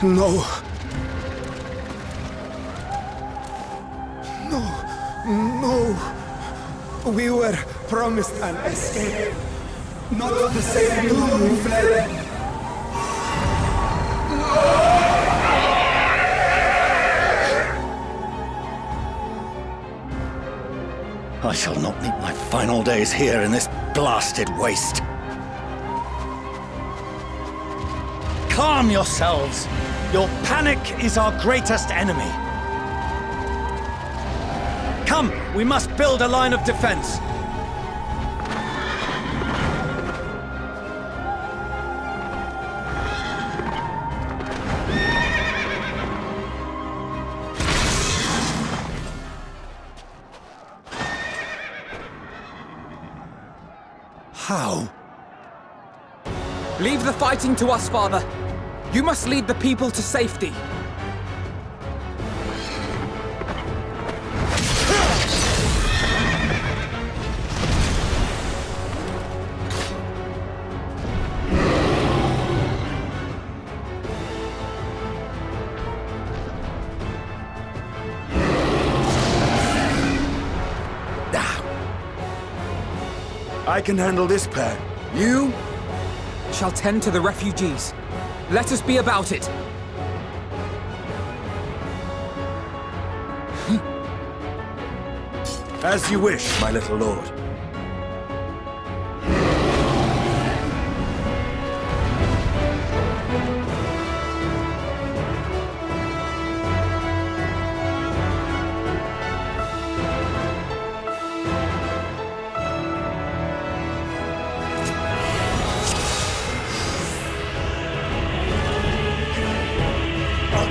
No. No. No. We were promised an escape. Not the same doom we fled. I shall not meet my final days here in this blasted waste. Calm yourselves! Your panic is our greatest enemy. Come, we must build a line of defense. How? Leave the fighting to us, Father. You must lead the people to safety. I can handle this pair. You? Shall tend to the refugees. Let us be about it. As you wish, my little lord.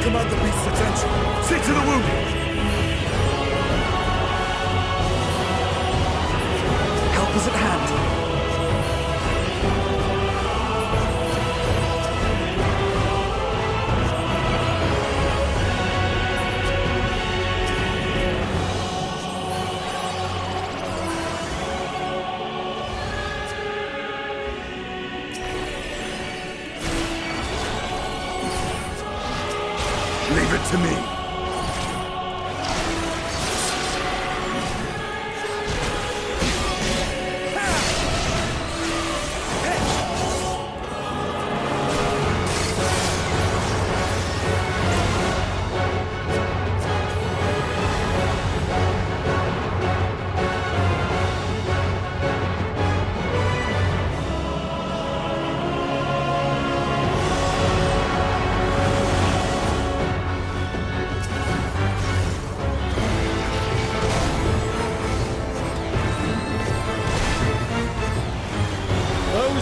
Command the beast's attention. See to the wounded. Help is at hand. Leave it to me.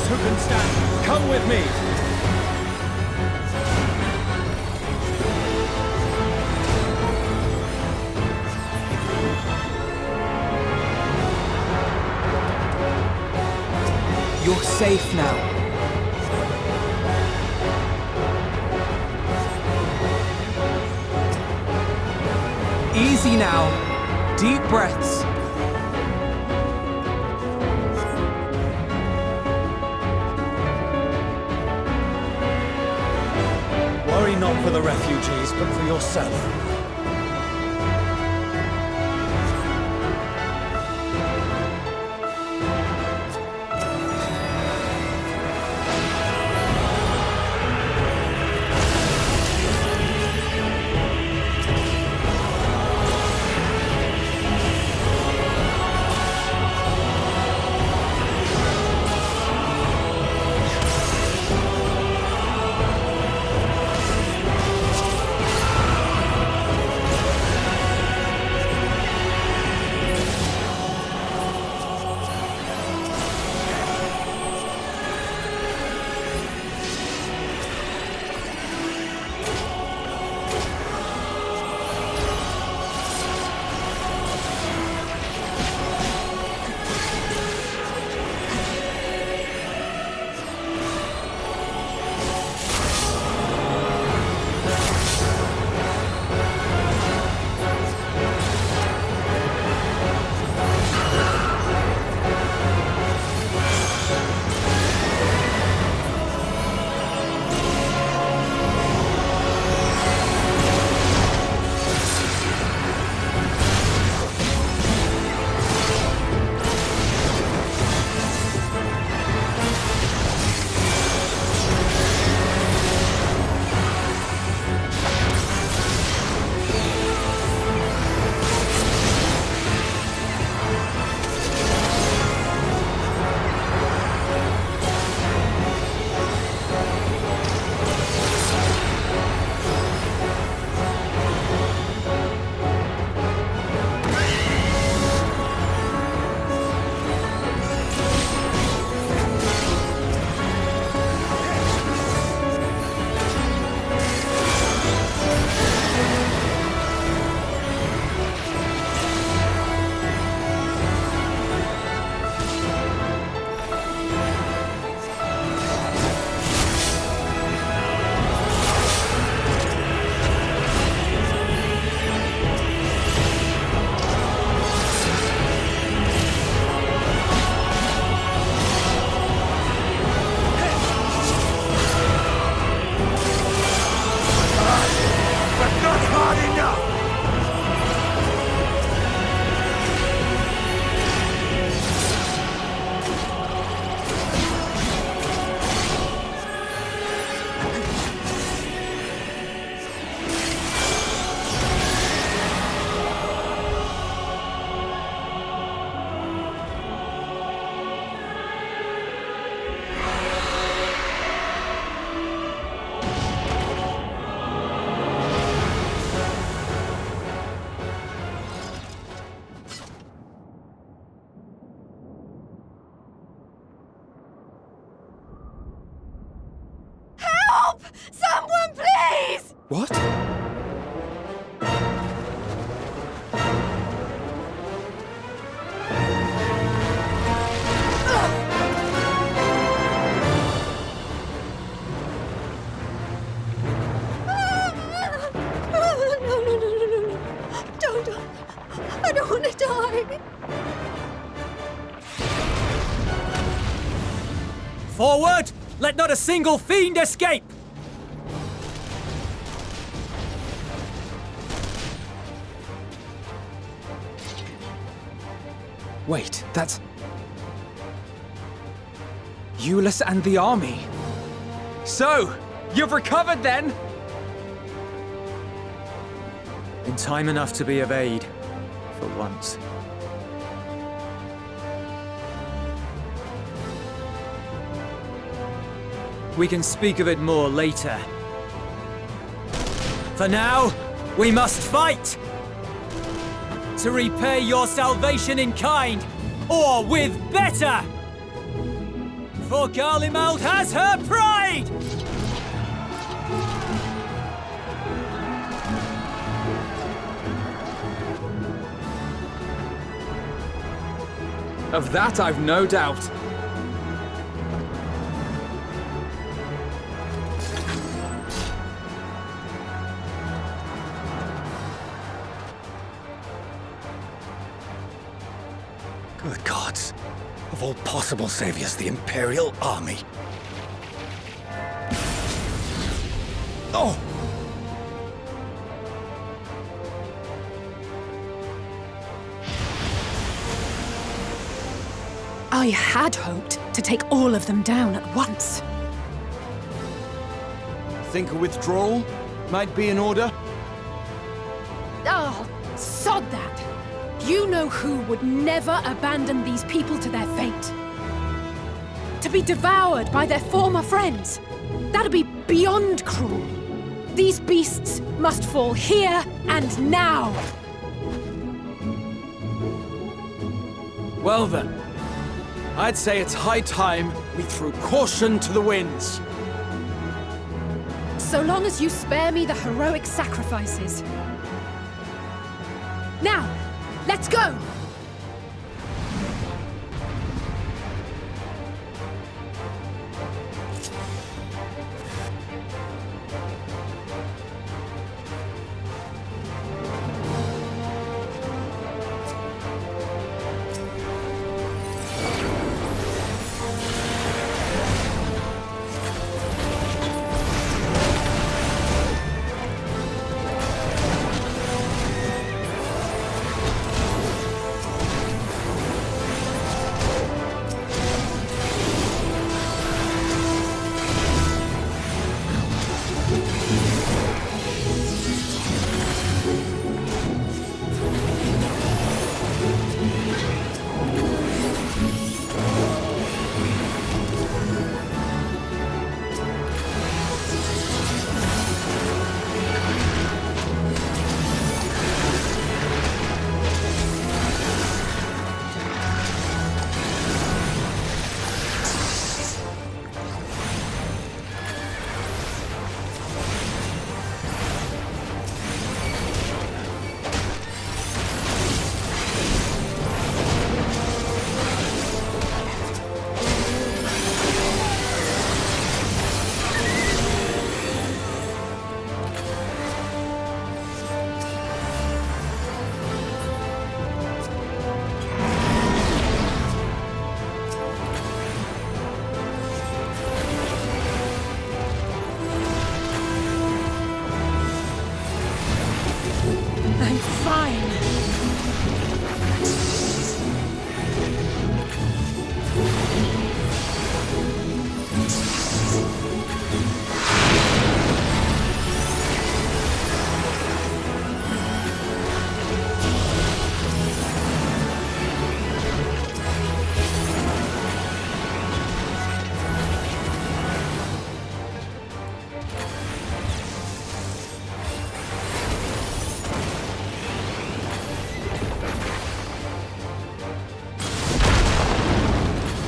Who can stand? Come with me! You're safe now. Easy now. Deep breaths. Worry not for the refugees, but for yourself. What? No. Don't. I don't want to die. Forward! Let not a single fiend escape! Wait, that's... Euless and the army. So, you've recovered then? In time enough to be of aid, for once. We can speak of it more later. For now, we must fight! To repay your salvation in kind, or with better! For Garlemald has her pride! Of that I've no doubt. Good gods. Of all possible saviors, the Imperial Army. Oh! I had hoped to take all of them down at once. Think a withdrawal might be in order? Oh, sod that! You know who would never abandon these people to their fate. To be devoured by their former friends. That'd be beyond cruel. These beasts must fall here and now. Well then, I'd say it's high time we threw caution to the winds. So long as you spare me the heroic sacrifices. Now, let's go! I'm fine.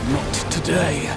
Not today.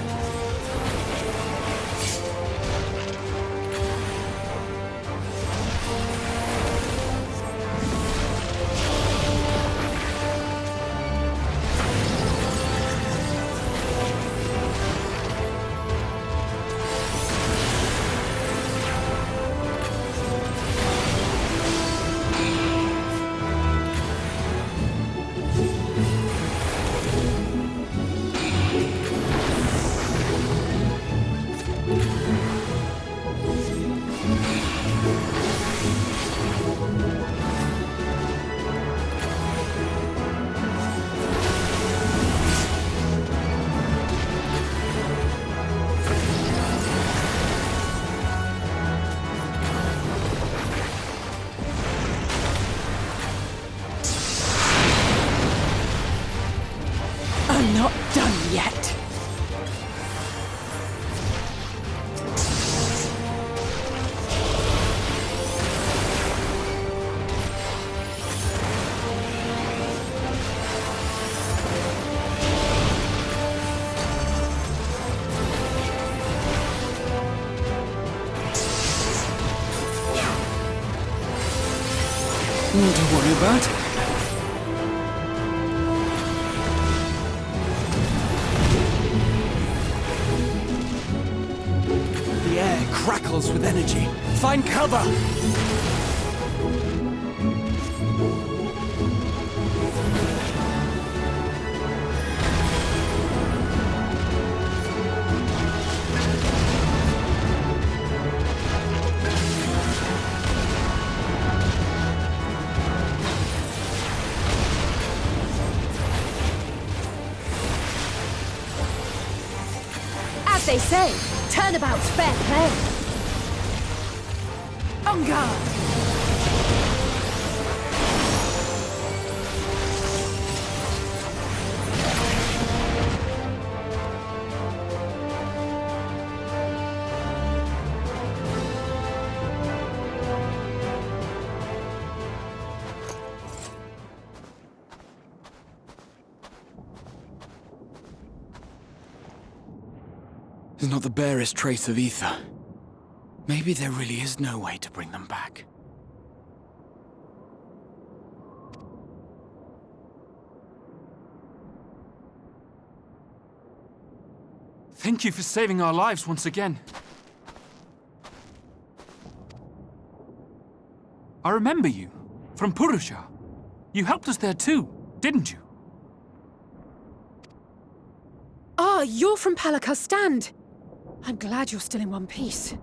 To worry about. The air crackles with energy. Find cover! As they say, turnabout's fair play. On guard! There's not the barest trace of ether. Maybe there really is no way to bring them back. Thank you for saving our lives once again. I remember you, from Purusha. You helped us there too, didn't you? Ah, you're from Palaka's stand. I'm glad you're still in one piece.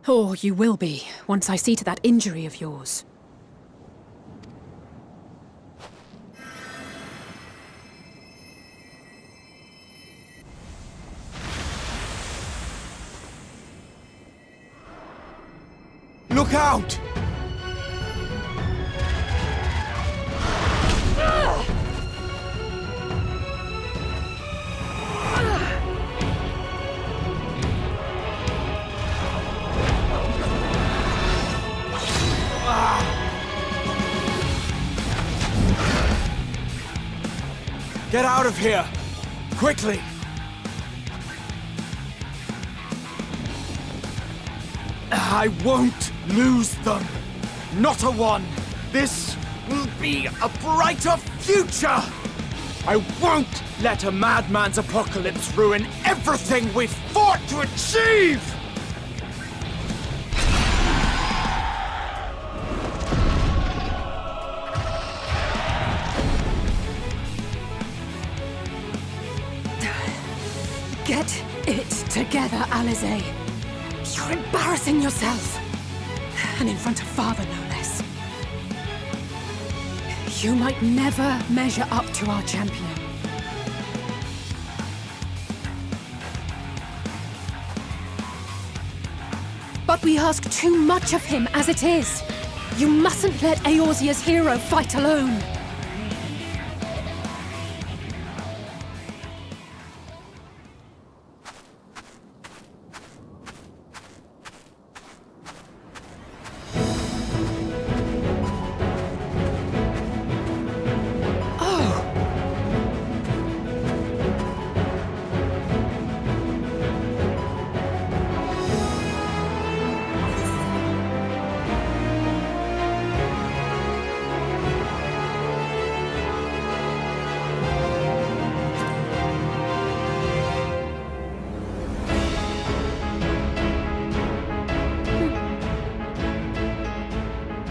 Or you will be, once I see to that injury of yours. Look out! Get out of here! Quickly! I won't lose them. Not a one. This will be a brighter future. I won't let a madman's apocalypse ruin everything we've fought to achieve! Get it together, Alize. You're embarrassing yourself. And in front of Father, no less. You might never measure up to our champion. But we ask too much of him as it is. You mustn't let Eorzea's hero fight alone.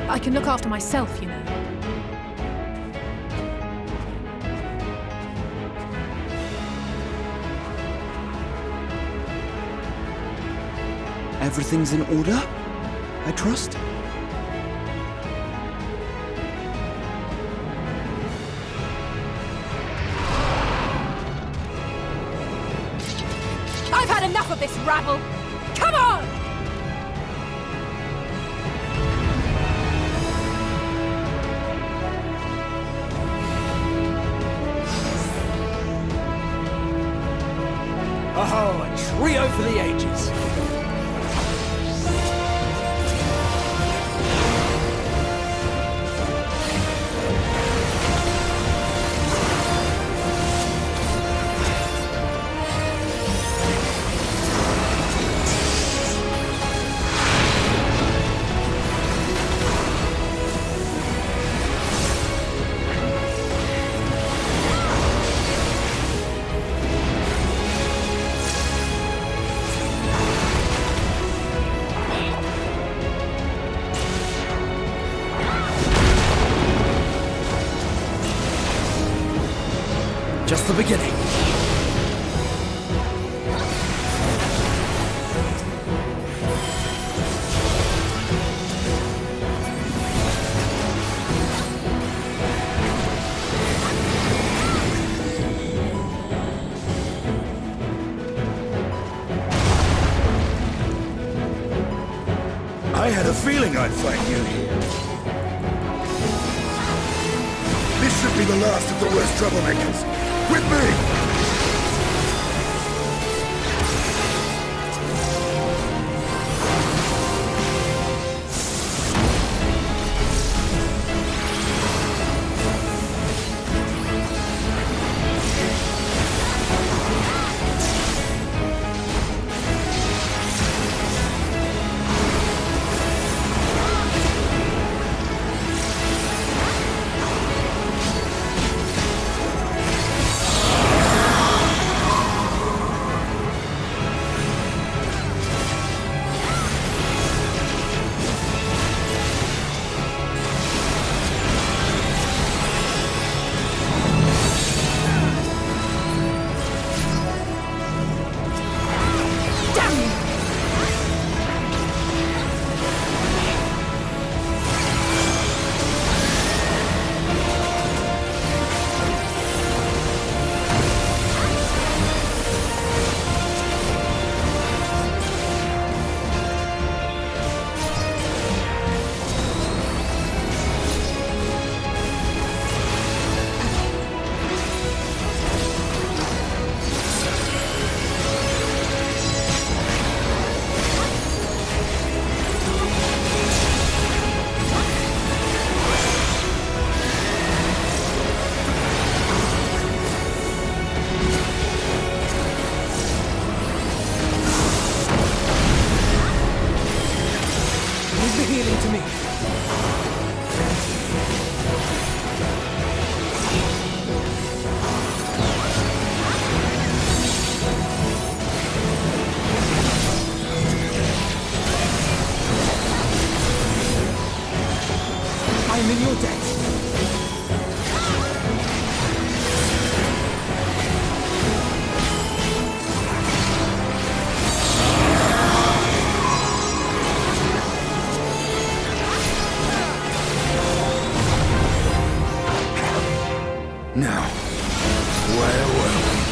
I can look after myself, you know. Everything's in order, I trust? I've had enough of this rabble! Come on! Oh, a trio for the ages. just the beginning. I had a feeling I'd find you here. This should be the last of the worst troublemakers. With me! I'm in your debt. Now, where were we?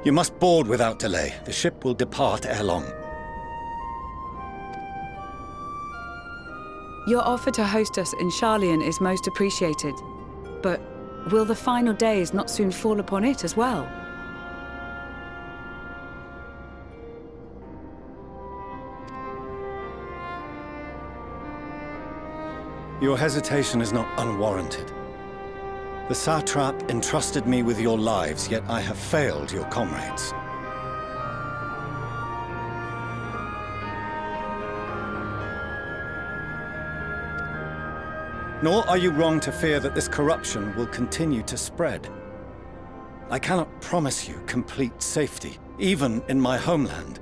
You must board without delay. The ship will depart ere long. Your offer to host us in Sharlayan is most appreciated. But will the final days not soon fall upon it as well? Your hesitation is not unwarranted. The satrap entrusted me with your lives, yet I have failed your comrades. Nor are you wrong to fear that this corruption will continue to spread. I cannot promise you complete safety, even in my homeland.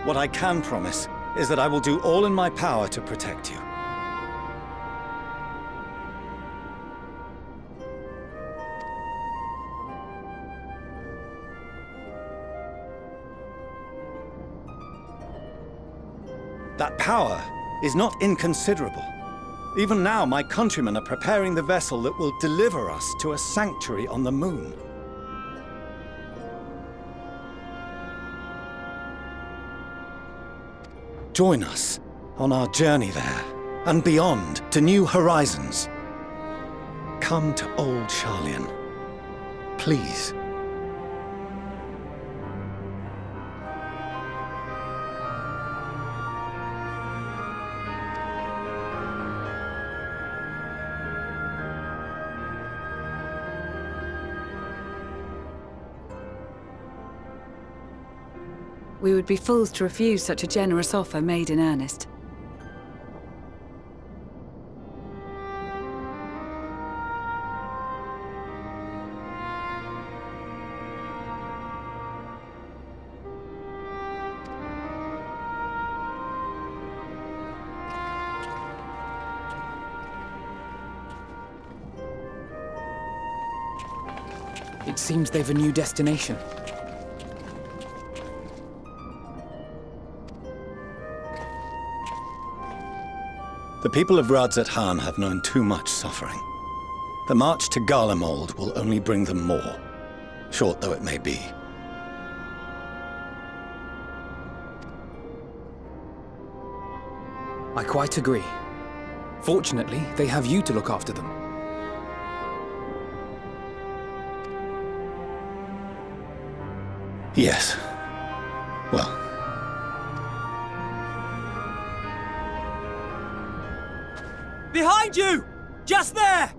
What I can promise is that I will do all in my power to protect you. power is not inconsiderable. Even now, my countrymen are preparing the vessel that will deliver us to a sanctuary on the moon. Join us on our journey there, and beyond, to new horizons. Come to old Sharlayan. Please. We would be fools to refuse such a generous offer made in earnest. It seems they've a new destination. The people of Radzat-Han have known too much suffering. The march to Garlemald will only bring them more, short though it may be. I quite agree. Fortunately, they have you to look after them. Yes. Well. Behind you! Just there!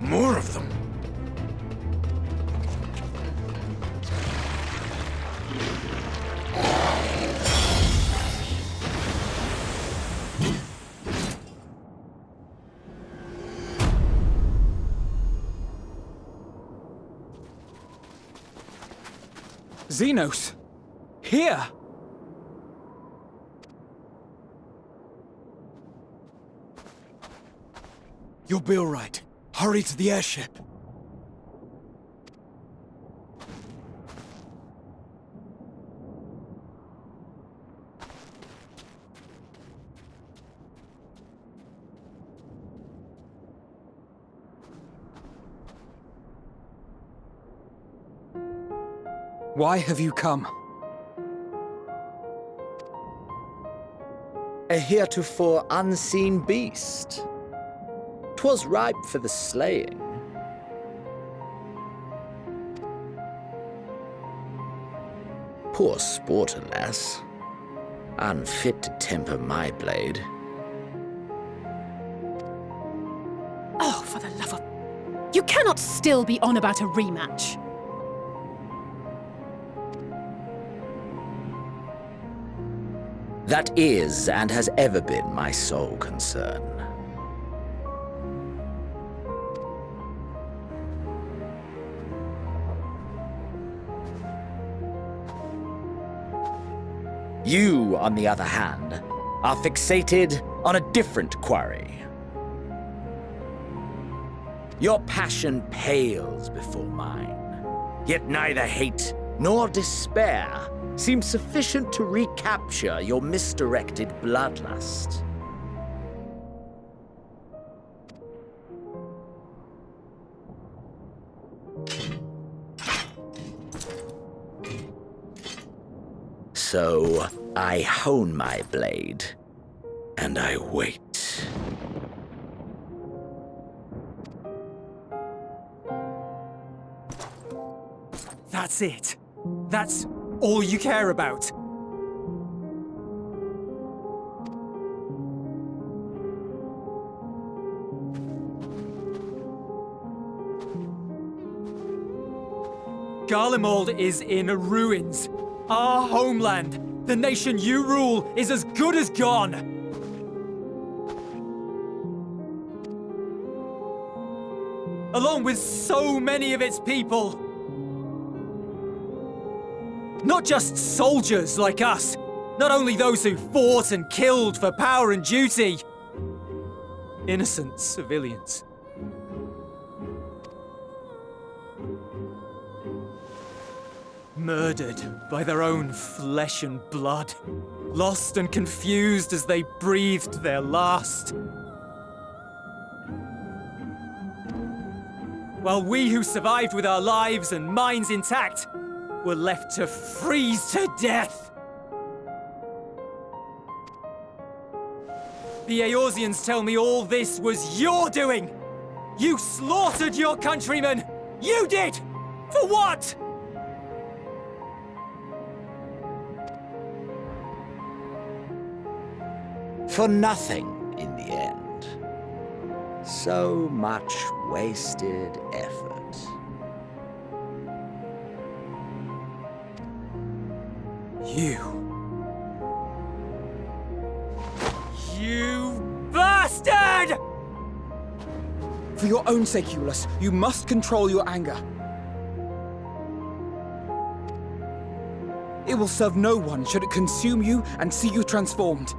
More of them. Xenos! Here! You'll be all right. Hurry to the airship. Why have you come? A heretofore unseen beast. 'Twas ripe for the slaying. Poor sport, alas. Unfit to temper my blade. Oh, for the love of... You cannot still be on about a rematch. That is and has ever been my sole concern. You, on the other hand, are fixated on a different quarry. Your passion pales before mine, yet neither hate nor despair seems sufficient to recapture your misdirected bloodlust. So I hone my blade, and I wait. That's it. That's all you care about. Garlemald is in ruins. Our homeland, the nation you rule, is as good as gone. Along with so many of its people. Not just soldiers like us, Not only those who fought and killed for power and duty. Innocent civilians. Murdered by their own flesh and blood. Lost and confused as they breathed their last. While we who survived with our lives and minds intact were left to freeze to death. The Eorzeans tell me all this was your doing! You slaughtered your countrymen! You did! For what? For nothing in the end. So much wasted effort. You bastard! For your own sake, Eulus, you must control your anger. It will serve no one should it consume you and see you transformed.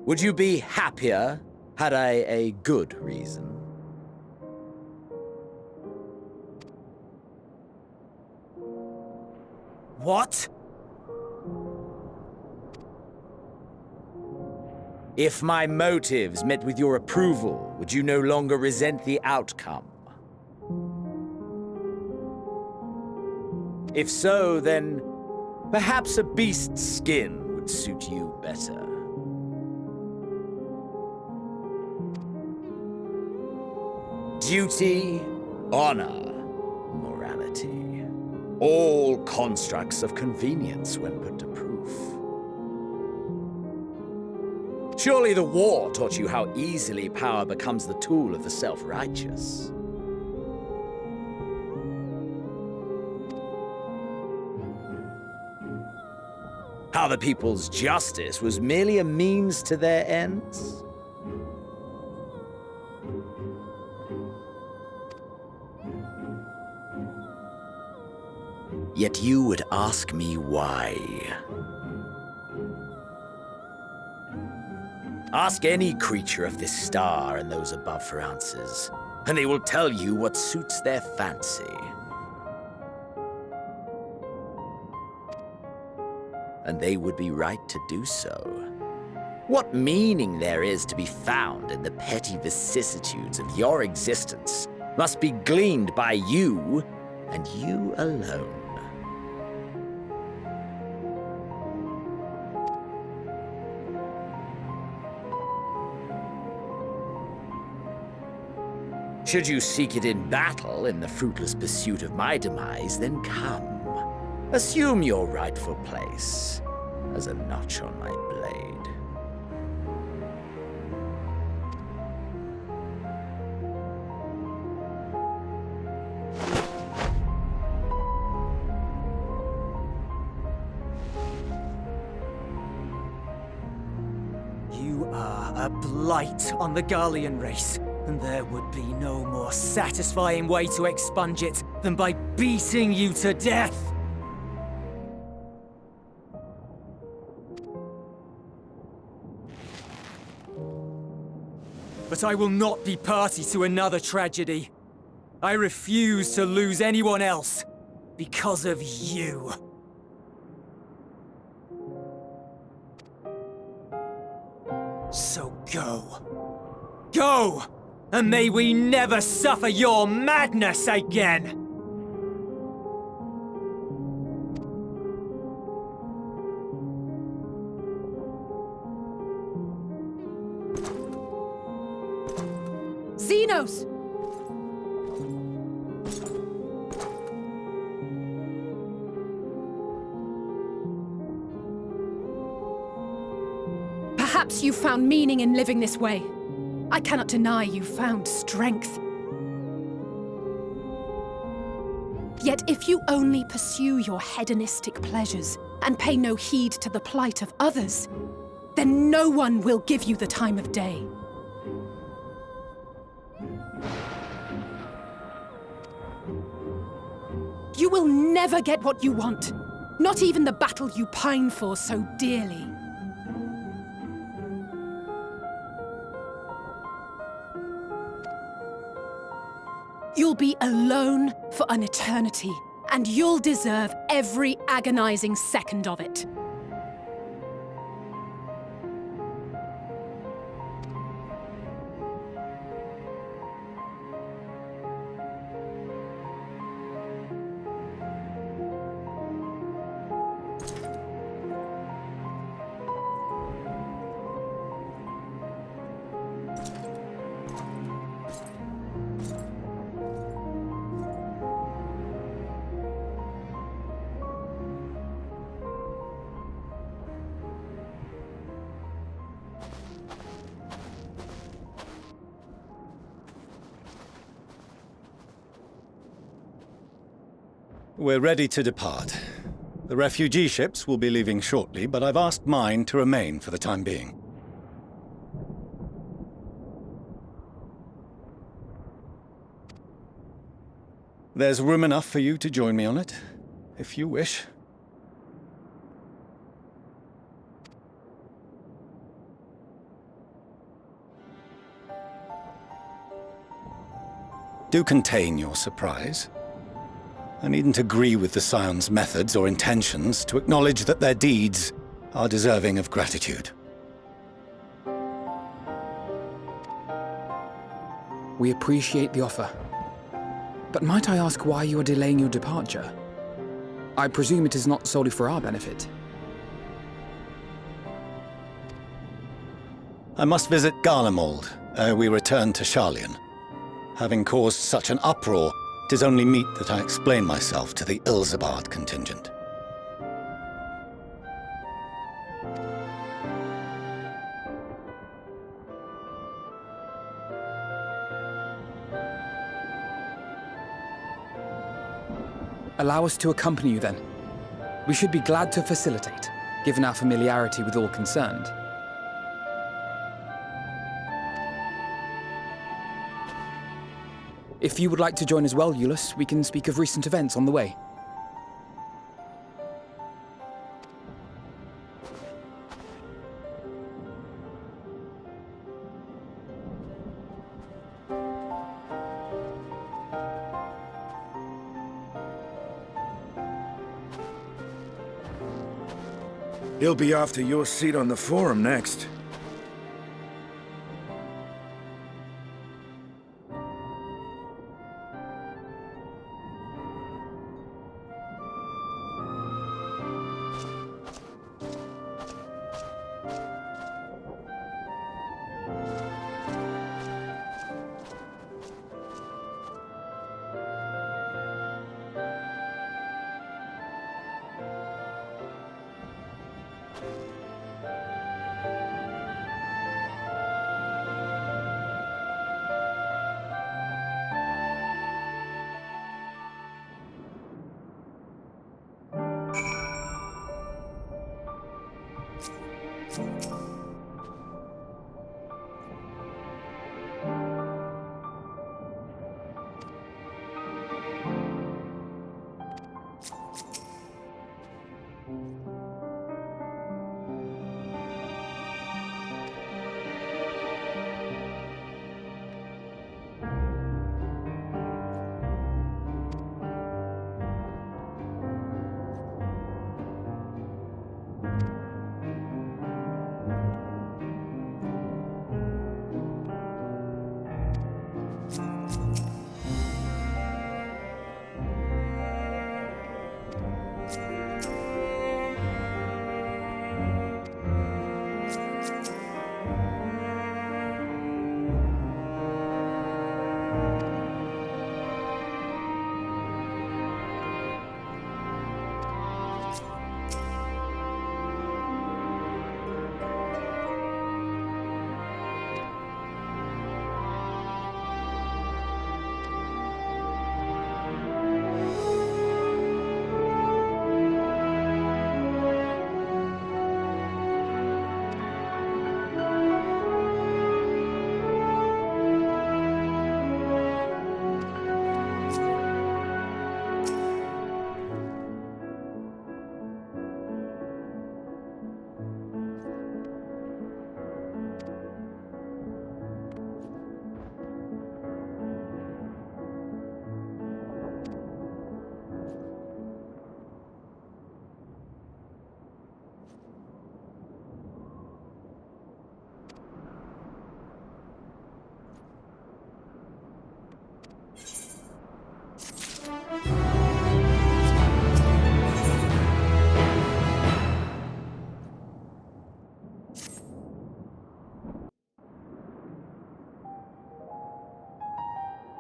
Would you be happier had I a good reason? What? If my motives met with your approval, would you no longer resent the outcome? If so, then perhaps a beast's skin would suit you better. Duty, honor, morality. All constructs of convenience when put to proof. Surely the war taught you how easily power becomes the tool of the self-righteous. How the people's justice was merely a means to their ends. Yet you would ask me why. Ask any creature of this star and those above for answers, and they will tell you what suits their fancy. And they would be right to do so. What meaning there is to be found in the petty vicissitudes of your existence must be gleaned by you, and you alone. Should you seek it in battle in the fruitless pursuit of my demise, then come. Assume your rightful place as a notch on my blade. You are a blight on the Garlean race. And there would be no more satisfying way to expunge it than by beating you to death! But I will not be party to another tragedy. I refuse to lose anyone else because of you. So go. Go! And may we never suffer your madness again! Xenos! Perhaps you found meaning in living this way. I cannot deny you found strength. Yet if you only pursue your hedonistic pleasures, and pay no heed to the plight of others, then no one will give you the time of day. You will never get what you want, not even the battle you pine for so dearly. You'll be alone for an eternity, and you'll deserve every agonizing second of it. We're ready to depart. The refugee ships will be leaving shortly, but I've asked mine to remain for the time being. There's room enough for you to join me on it, if you wish. Do contain your surprise. I needn't agree with the Scion's methods or intentions to acknowledge that their deeds are deserving of gratitude. We appreciate the offer. But might I ask why you are delaying your departure? I presume it is not solely for our benefit. I must visit Garlemald ere we return to Sharlayan. Having caused such an uproar, 'tis only meet that I explain myself to the Ilzabard contingent. Allow us to accompany you then. We should be glad to facilitate, given our familiarity with all concerned. If you would like to join as well, Eulus, we can speak of recent events on the way. He'll be after your seat on the Forum next.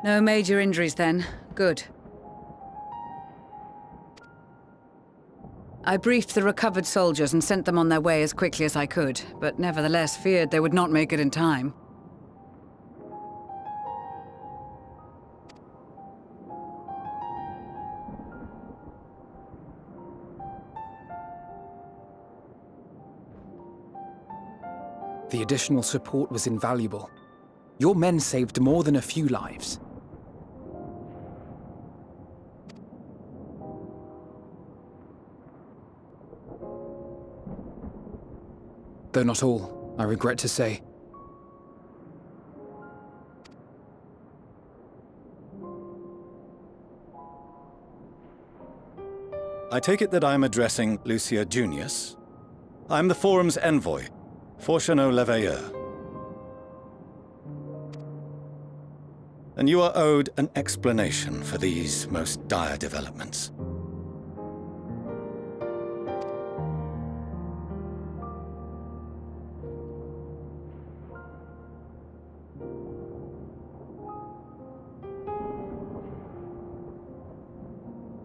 No major injuries then. Good. I briefed the recovered soldiers and sent them on their way as quickly as I could, but nevertheless feared they would not make it in time. The additional support was invaluable. Your men saved more than a few lives. Though not all, I regret to say. I take it that I'm addressing Lucia Junius. I'm the Forum's envoy, Fortuneau Leveilleur. And you are owed an explanation for these most dire developments.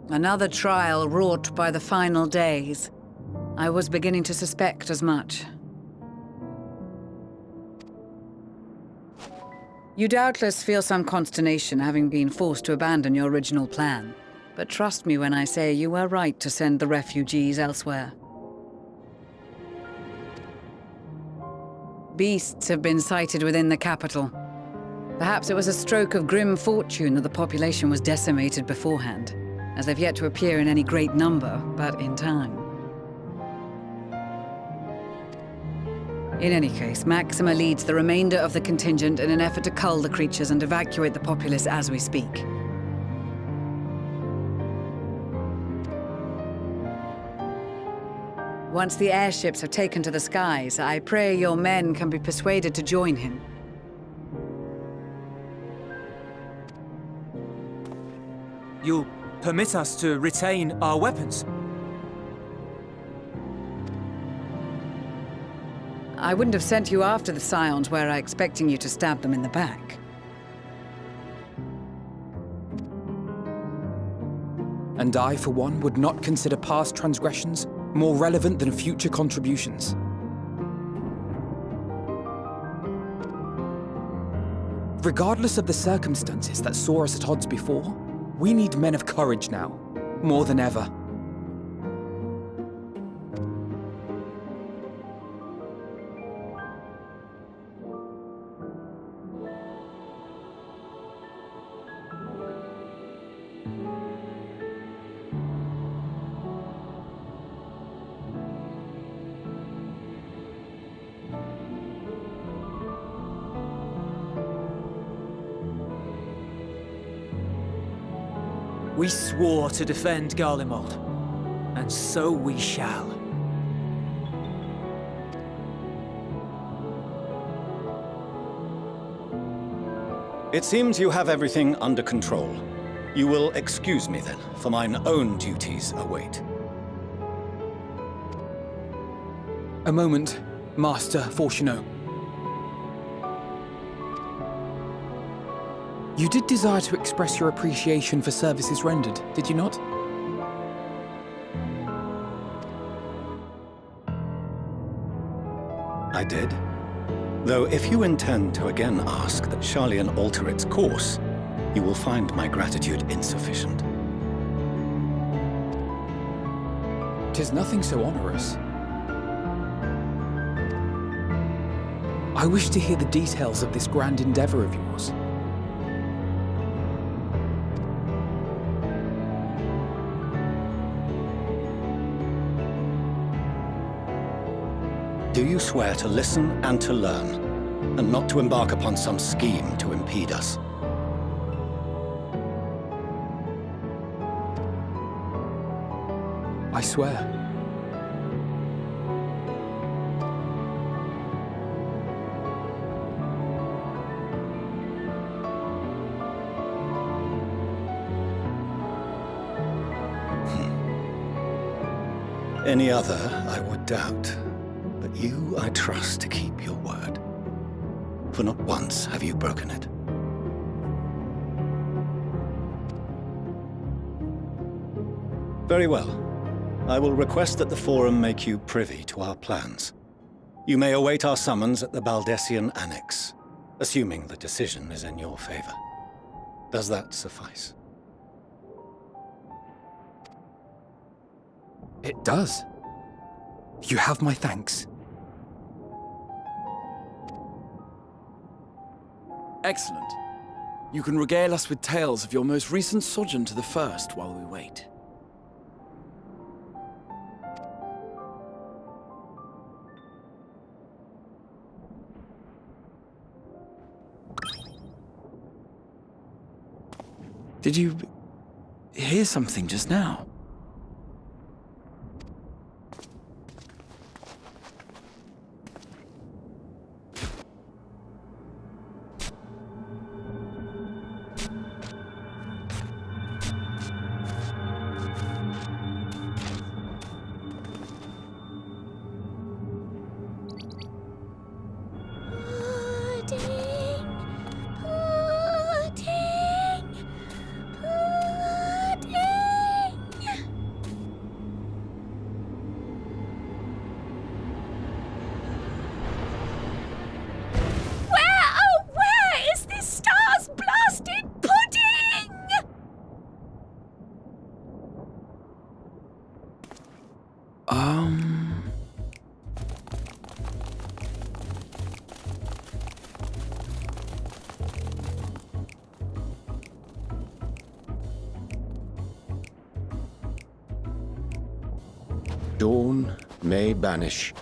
Another trial wrought by the final days. I was beginning to suspect as much. You doubtless feel some consternation having been forced to abandon your original plan. But trust me when I say you were right to send the refugees elsewhere. Beasts have been sighted within the capital. Perhaps it was a stroke of grim fortune that the population was decimated beforehand, as they've yet to appear in any great number, but in time. In any case, Maxima leads the remainder of the contingent in an effort to cull the creatures and evacuate the populace as we speak. Once the airships have taken to the skies, I pray your men can be persuaded to join him. You'll permit us to retain our weapons? I wouldn't have sent you after the Scions were I expecting you to stab them in the back. And I, for one, would not consider past transgressions more relevant than future contributions. Regardless of the circumstances that saw us at odds before, we need men of courage now, more than ever. We swore to defend Garlemald, and so we shall. It seems you have everything under control. You will excuse me then, for mine own duties await. A moment, Master Fortuneau. You did desire to express your appreciation for services rendered, did you not? I did. Though if you intend to again ask that Charlian alter its course, you will find my gratitude insufficient. 'Tis nothing so onerous. I wish to hear the details of this grand endeavor of yours. Do you swear to listen and to learn, and not to embark upon some scheme to impede us? I swear. Any other, I would doubt. But you, I trust to keep your word. For not once have you broken it. Very well. I will request that the Forum make you privy to our plans. You may await our summons at the Baldessian Annex, assuming the decision is in your favor. Does that suffice? It does. You have my thanks. Excellent. You can regale us with tales of your most recent sojourn to the First while we wait. Did you hear something just now? Dawn may banish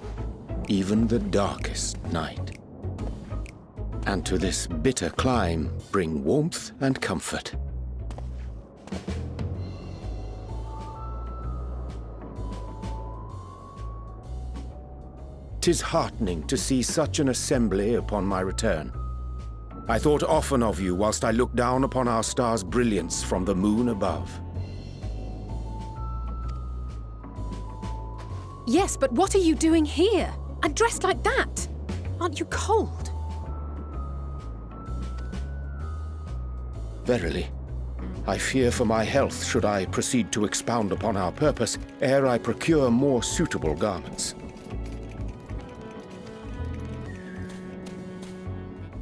even the darkest night, and to this bitter clime bring warmth and comfort. 'Tis heartening to see such an assembly upon my return. I thought often of you whilst I looked down upon our star's brilliance from the moon above. Yes, but what are you doing here? And dressed like that? Aren't you cold? Verily, I fear for my health should I proceed to expound upon our purpose ere I procure more suitable garments.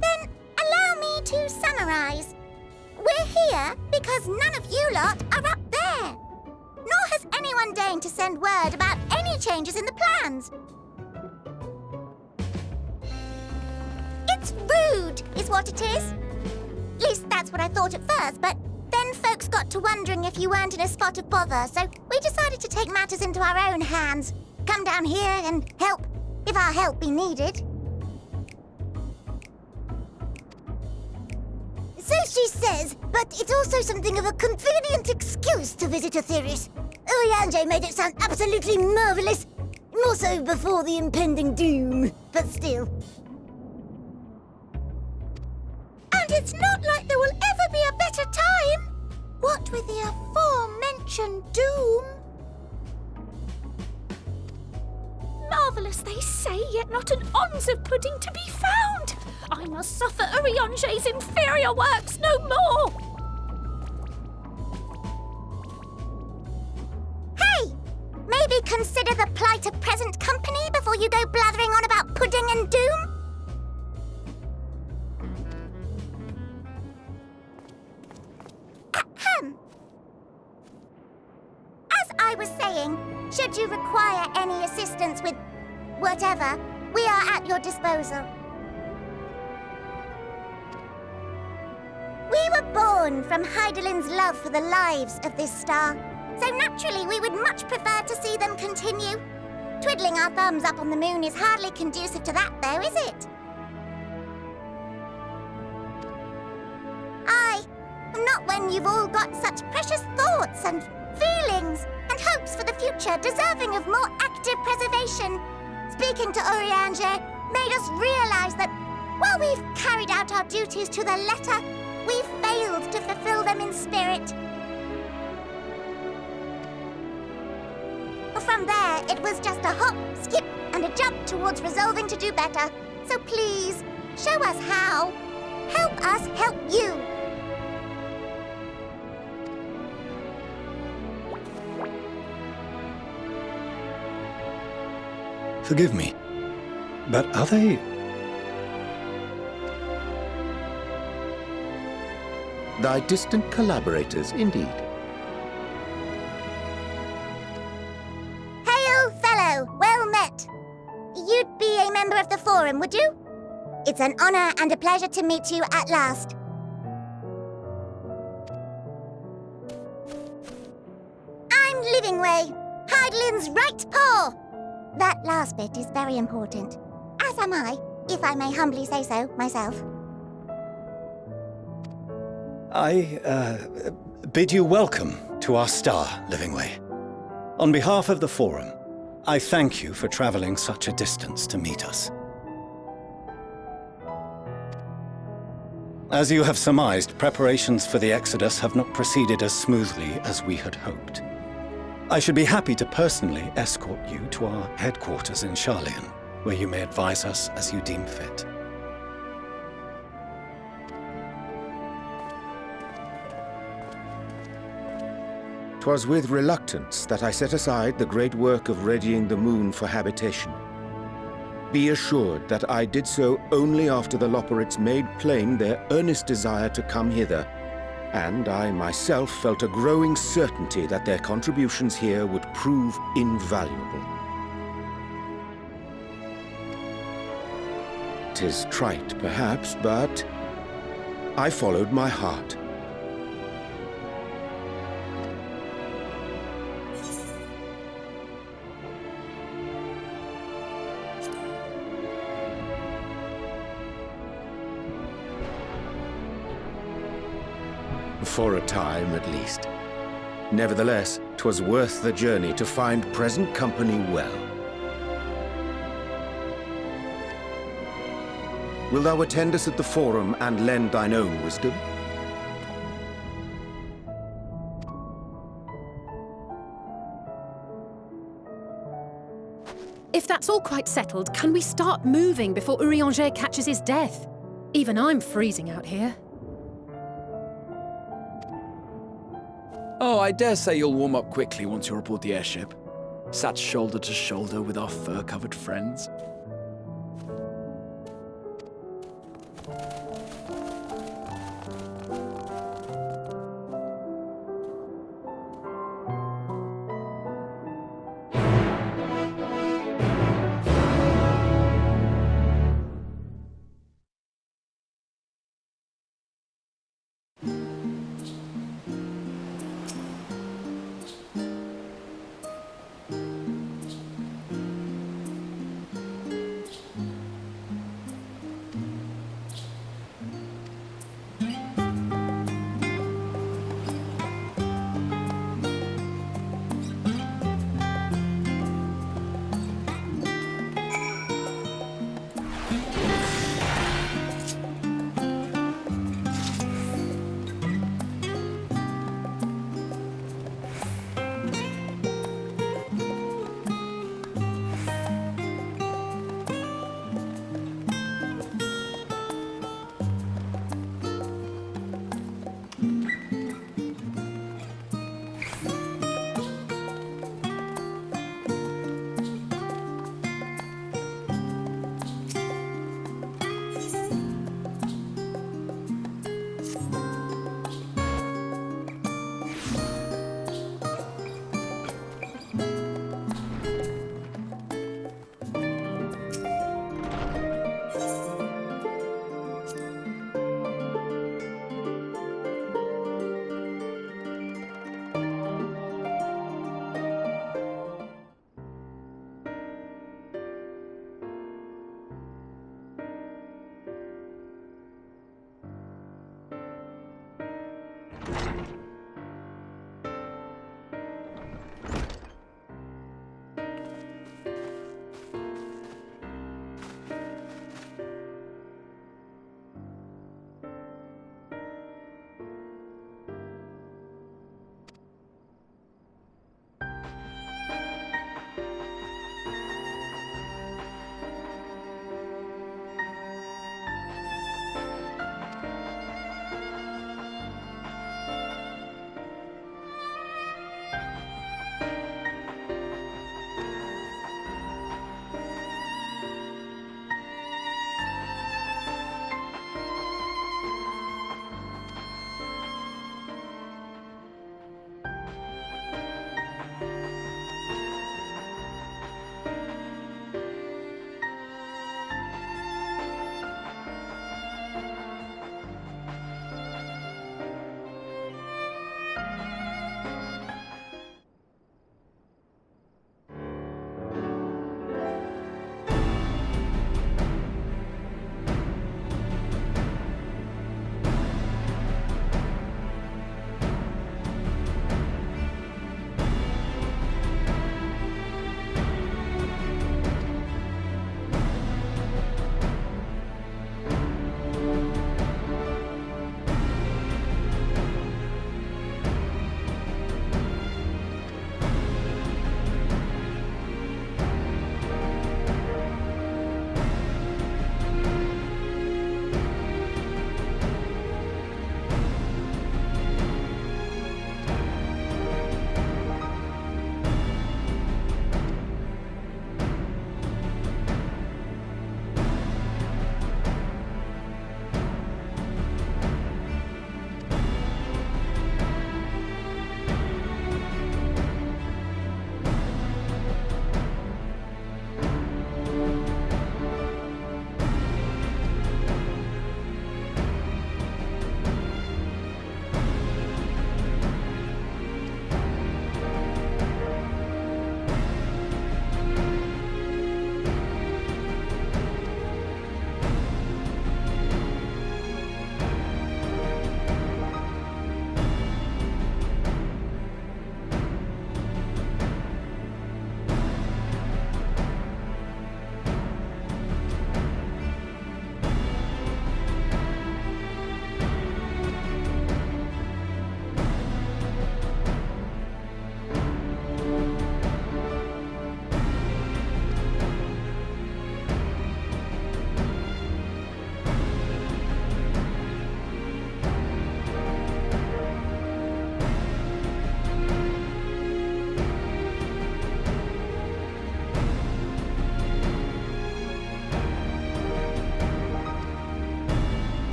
Then allow me to summarize. We're here because none of you lot are up there. Nor has anyone deigned to send word about any changes in the plans. It's rude, is what it is. At least that's what I thought at first, but then folks got to wondering if you weren't in a spot of bother, so we decided to take matters into our own hands. Come down here and help, if our help be needed. So she says, but it's also something of a convenient excuse to visit Aetherius. Urianger made it sound absolutely marvelous. More so before the impending doom, but still. And it's not like there will ever be a better time. What with the aforementioned doom? Marvellous, they say, yet not an ounce of pudding to be found. I must suffer Urianger's inferior works no more. Hey! Maybe consider the plight of present company before you go blathering on about pudding and doom? Ahem. As I was saying, should you require any assistance with whatever, we are at your disposal. We were born from Hydaelyn's love for the lives of this star, so naturally we would much prefer to see them continue. Twiddling our thumbs up on the moon is hardly conducive to that, though, is it? Aye, not when you've all got such precious thoughts and feelings and hopes for the future deserving of more active preservation. Speaking to Urianger made us realize that while we've carried out our duties to the letter, we've failed to fulfill them in spirit. From there, it was just a hop, skip, and a jump towards resolving to do better. So please, show us how. Help us help you. Forgive me. But are they... Thy distant collaborators, indeed. Hail, fellow! Well met! You'd be a member of the Forum, would you? It's an honor and a pleasure to meet you at last. I'm Livingway, Hydaelyn's right paw! That last bit is very important. As am I, if I may humbly say so myself. I bid you welcome to our star, Livingway. On behalf of the Forum, I thank you for traveling such a distance to meet us. As you have surmised, preparations for the Exodus have not proceeded as smoothly as we had hoped. I should be happy to personally escort you to our headquarters in Sharlayan, where you may advise us as you deem fit. 'Twas with reluctance that I set aside the great work of readying the moon for habitation. Be assured that I did so only after the Loperites made plain their earnest desire to come hither, and I myself felt a growing certainty that their contributions here would prove invaluable. 'Tis trite, perhaps, but I followed my heart. For a time, at least. Nevertheless, 'twas worth the journey to find present company well. Wilt thou attend us at the Forum and lend thine own wisdom? If that's all quite settled, can we start moving before Urianger catches his death? Even I'm freezing out here. Oh, I dare say you'll warm up quickly once you're aboard the airship. Sat shoulder to shoulder with our fur-covered friends.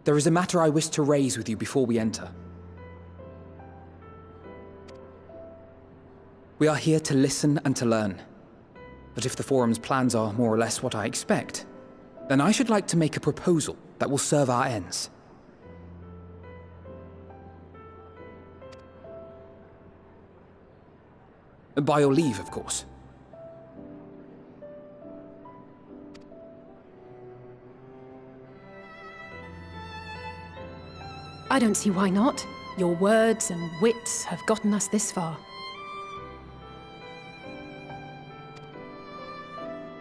There is a matter I wish to raise with you before we enter. We are here to listen and to learn. But if the Forum's plans are more or less what I expect, then I should like to make a proposal that will serve our ends. By your leave, of course. I don't see why not. Your words and wits have gotten us this far.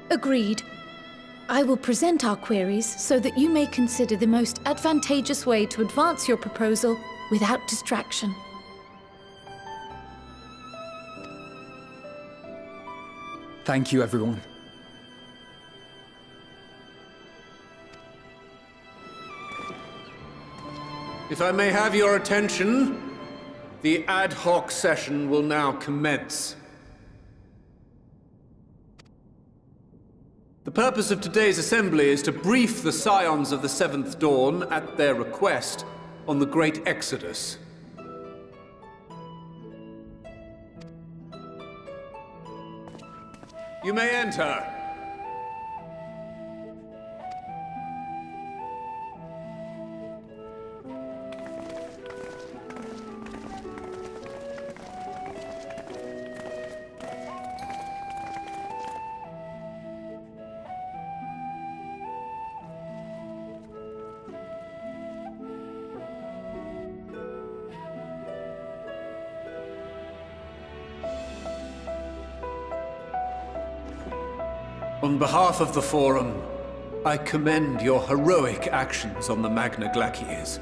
Agreed. I will present our queries so that you may consider the most advantageous way to advance your proposal without distraction. Thank you, everyone. If I may have your attention, the ad hoc session will now commence. The purpose of today's assembly is to brief the Scions of the Seventh Dawn, at their request, on the Great Exodus. You may enter. On behalf of the Forum, I commend your heroic actions on the Magna Glacies.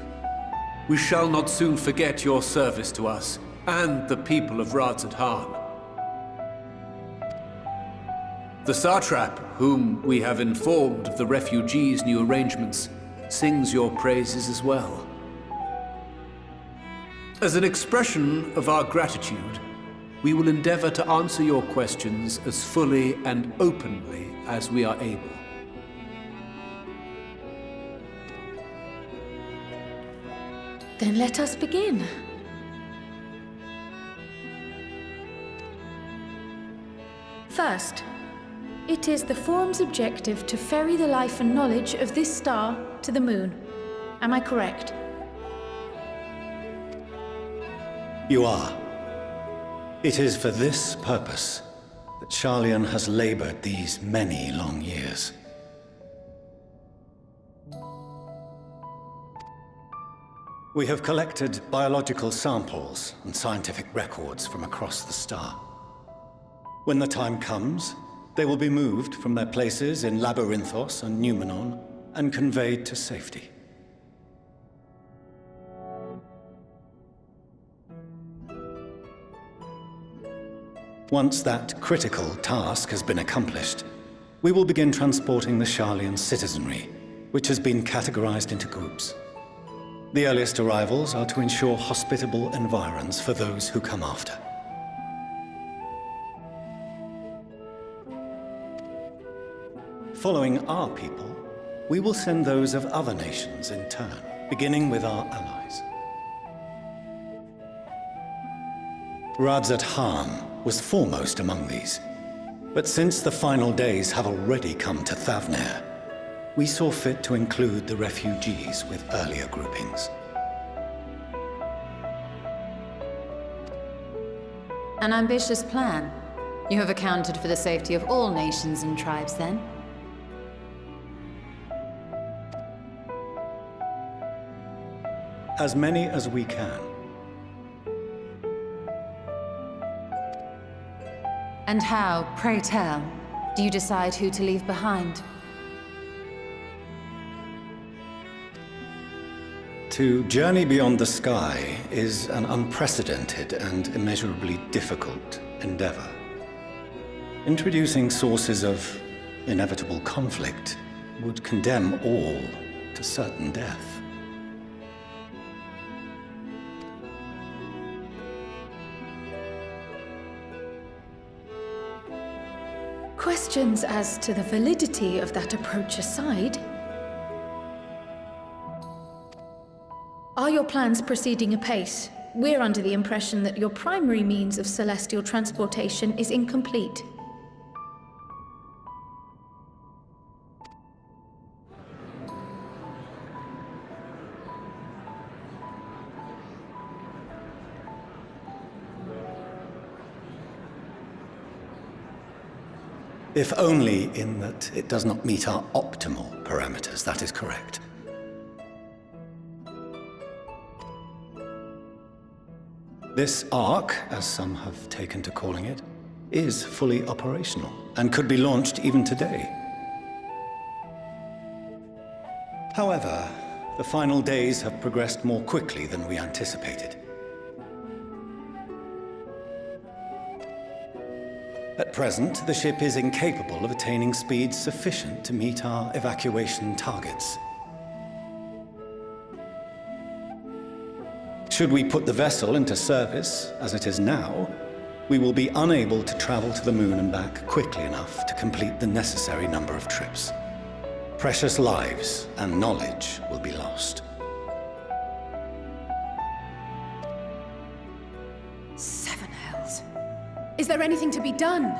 We shall not soon forget your service to us and the people of Radzadhan. The Satrap, whom we have informed of the refugees' new arrangements, sings your praises as well. As an expression of our gratitude, we will endeavor to answer your questions as fully and openly as we are able. Then let us begin. First, it is the Forum's objective to ferry the life and knowledge of this star to the moon. Am I correct? You are. It is for this purpose that Sharlayan has labored these many long years. We have collected biological samples and scientific records from across the star. When the time comes, they will be moved from their places in Labyrinthos and Numenon and conveyed to safety. Once that critical task has been accomplished, we will begin transporting the Sharlayan citizenry, which has been categorized into groups. The earliest arrivals are to ensure hospitable environs for those who come after. Following our people, we will send those of other nations in turn, beginning with our allies. Radzadhan was foremost among these, but since the final days have already come to Thavnair, we saw fit to include the refugees with earlier groupings. An ambitious plan. You have accounted for the safety of all nations and tribes, then? As many as we can. And how, pray tell, do you decide who to leave behind? To journey beyond the sky is an unprecedented and immeasurably difficult endeavor. Introducing sources of inevitable conflict would condemn all to certain death. Questions as to the validity of that approach aside, Are your plans proceeding apace? We're under the impression that your primary means of celestial transportation is incomplete. If only in that it does not meet our optimal parameters, that is correct. This Ark, as some have taken to calling it, is fully operational and could be launched even today. However, the final days have progressed more quickly than we anticipated. At present, the ship is incapable of attaining speeds sufficient to meet our evacuation targets. Should we put the vessel into service, as it is now, we will be unable to travel to the moon and back quickly enough to complete the necessary number of trips. Precious lives and knowledge will be lost. Seven hells. Is there anything to be done?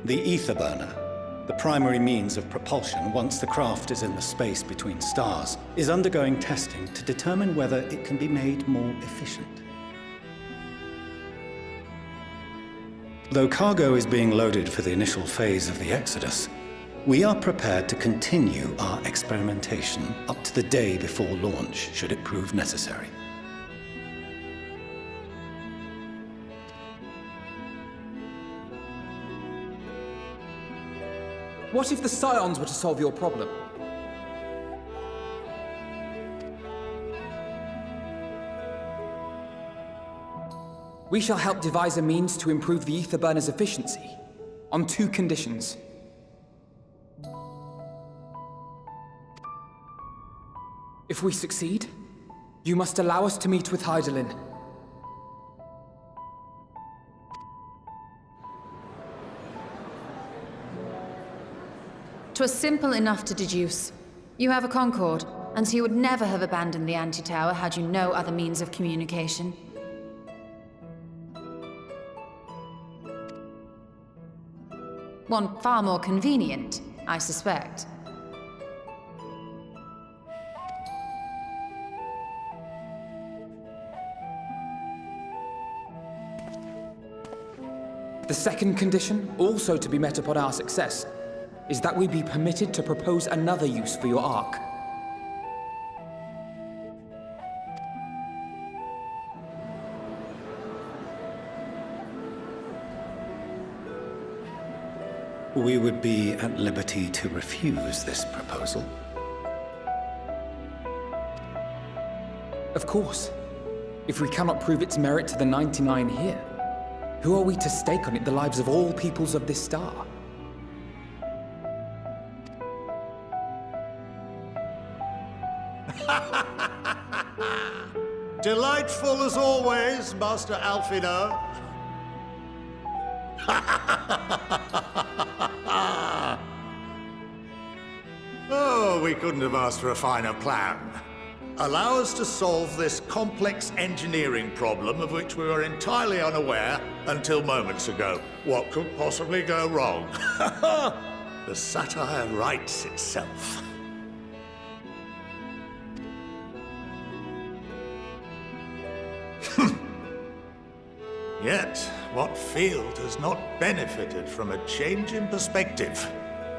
The ether burner, the primary means of propulsion once the craft is in the space between stars, is undergoing testing to determine whether it can be made more efficient. Though cargo is being loaded for the initial phase of the Exodus, we are prepared to continue our experimentation up to the day before launch, should it prove necessary. What if the Scions were to solve your problem? We shall help devise a means to improve the ether burner's efficiency, on 2 conditions. If we succeed, you must allow us to meet with Hydaelyn. "'Twas simple enough to deduce. You have a Concord, and so you would never have abandoned the anti-tower had you no other means of communication. One far more convenient, I suspect. The second condition, also to be met upon our success, is that we be permitted to propose another use for your Ark. We would be at liberty to refuse this proposal. Of course. If we cannot prove its merit to the 99 here, who are we to stake on it the lives of all peoples of this star? Delightful as always, Master Alfino. Oh, we couldn't have asked for a finer plan. Allow us to solve this complex engineering problem of which we were entirely unaware until moments ago. What could possibly go wrong? The satire writes itself. Yet, what field has not benefited from a change in perspective?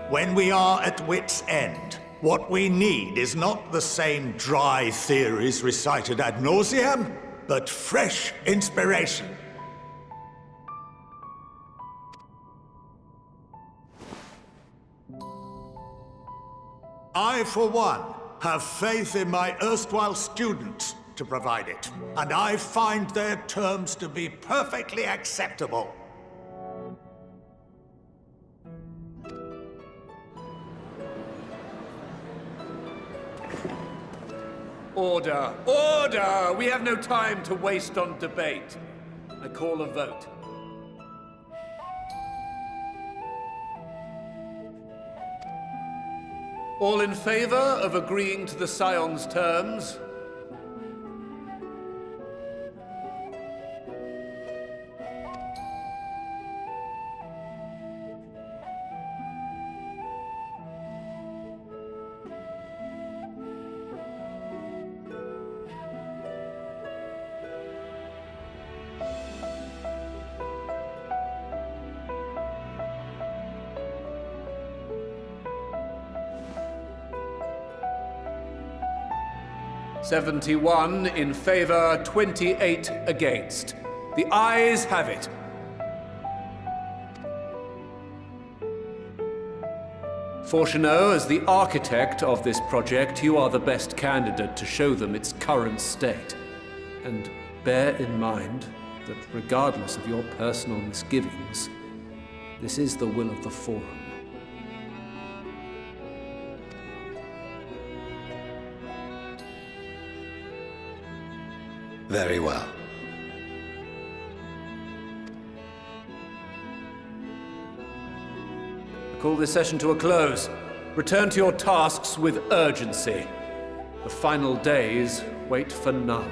When we are at wit's end, what we need is not the same dry theories recited ad nauseam, but fresh inspiration. I, for one, have faith in my erstwhile students to provide it, and I find their terms to be perfectly acceptable. Order! Order! We have no time to waste on debate. I call a vote. All in favor of agreeing to the Scion's terms? "71 in favor, 28 against. The ayes have it. Fortuneau, as the architect of this project, you are the best candidate to show them its current state. And bear in mind that regardless of your personal misgivings, this is the will of the Forum. Very well. I call this session to a close. Return to your tasks with urgency. The final days wait for none.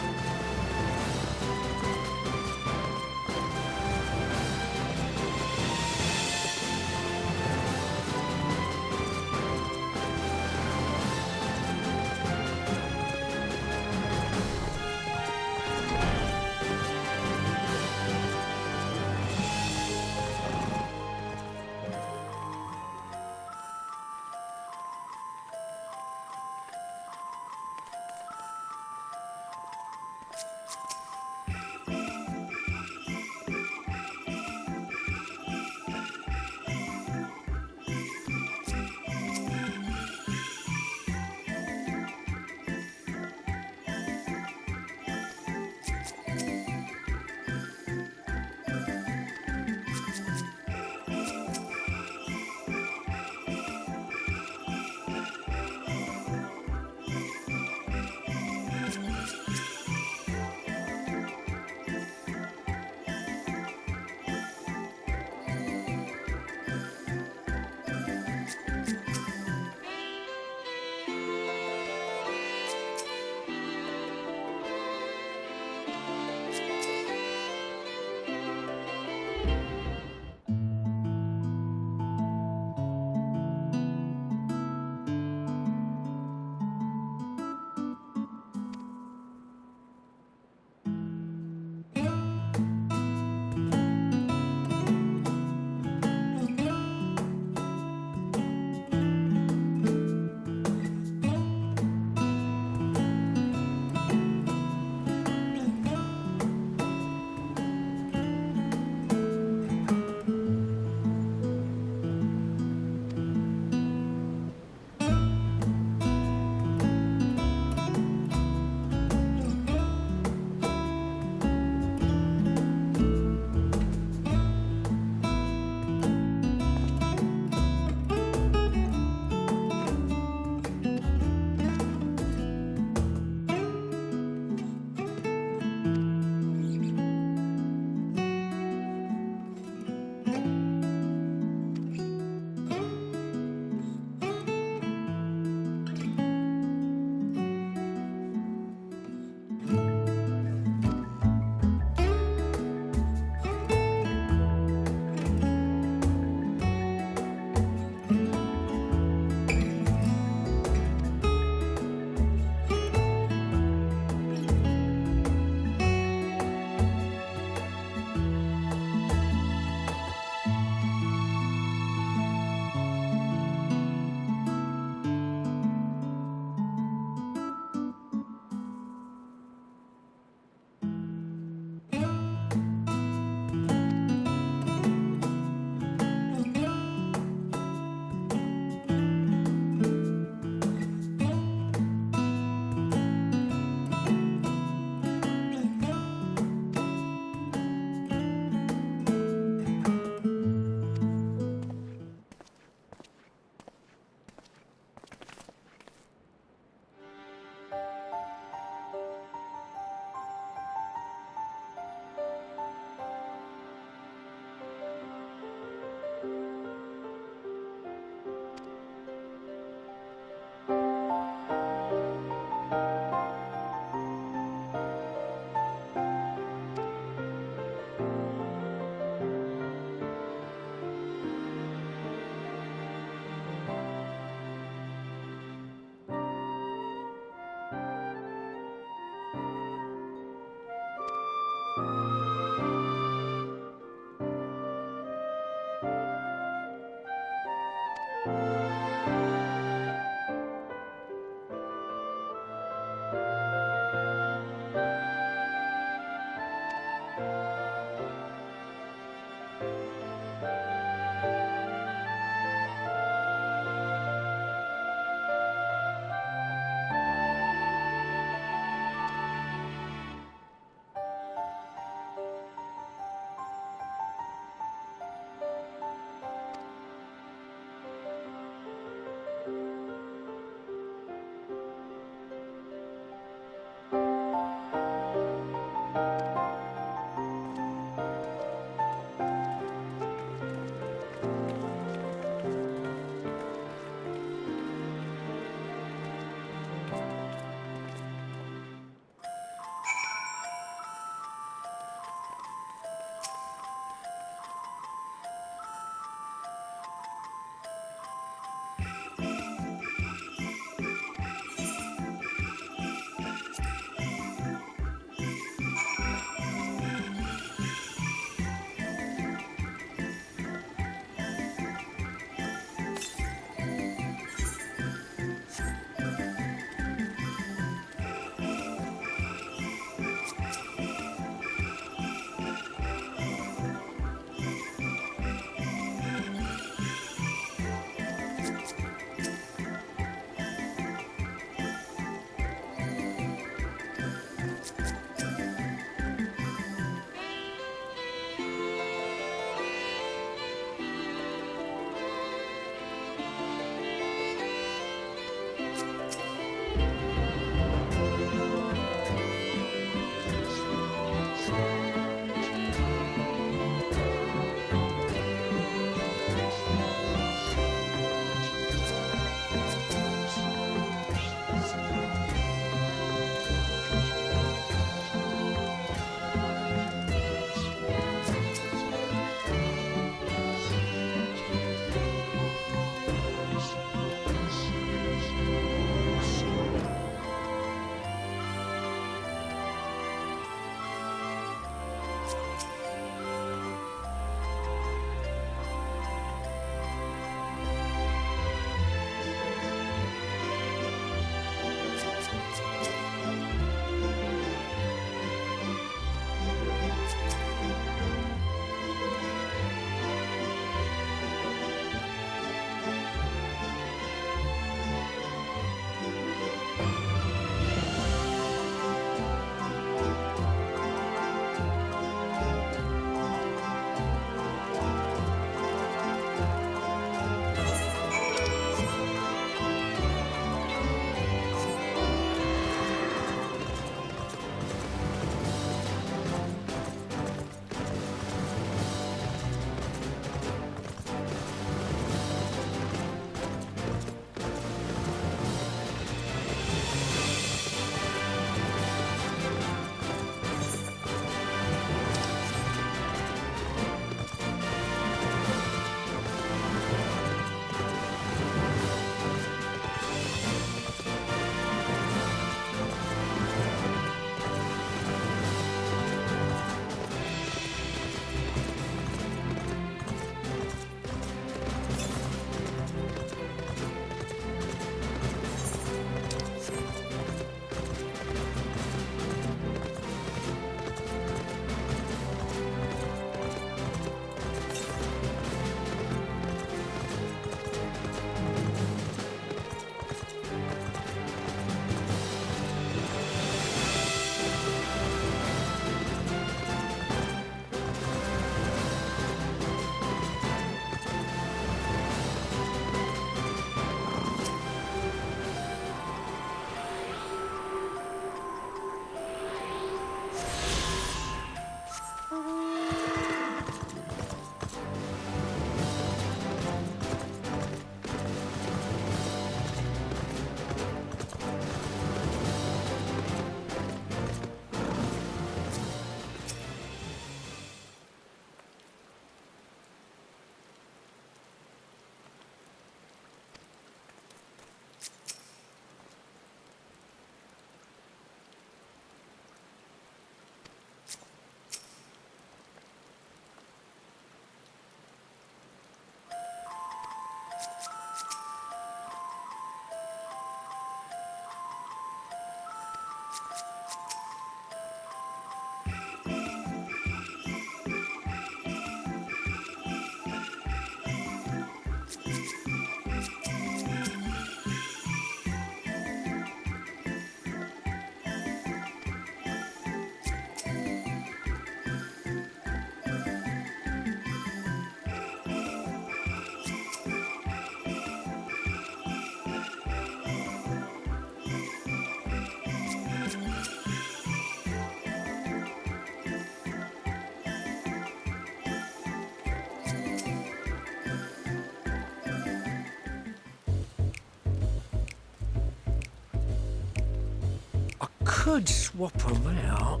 could swap them out.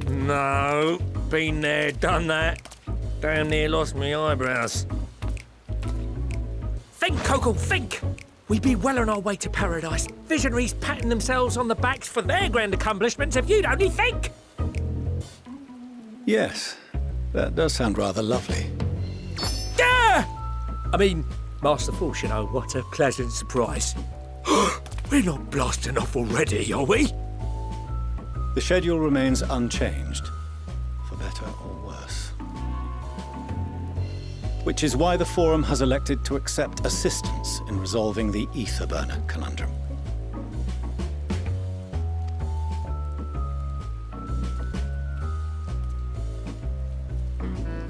No, been there, done that. Damn near lost my eyebrows. Think, Coco, think! We'd be well on our way to paradise. Visionaries patting themselves on the backs for their grand accomplishments if you'd only think! Yes, that does sound rather lovely. Yeah! I mean, Master Force, you know, what a pleasant surprise. We're not blasting off already, are we? The schedule remains unchanged, for better or worse. Which is why the Forum has elected to accept assistance in resolving the ether burner conundrum.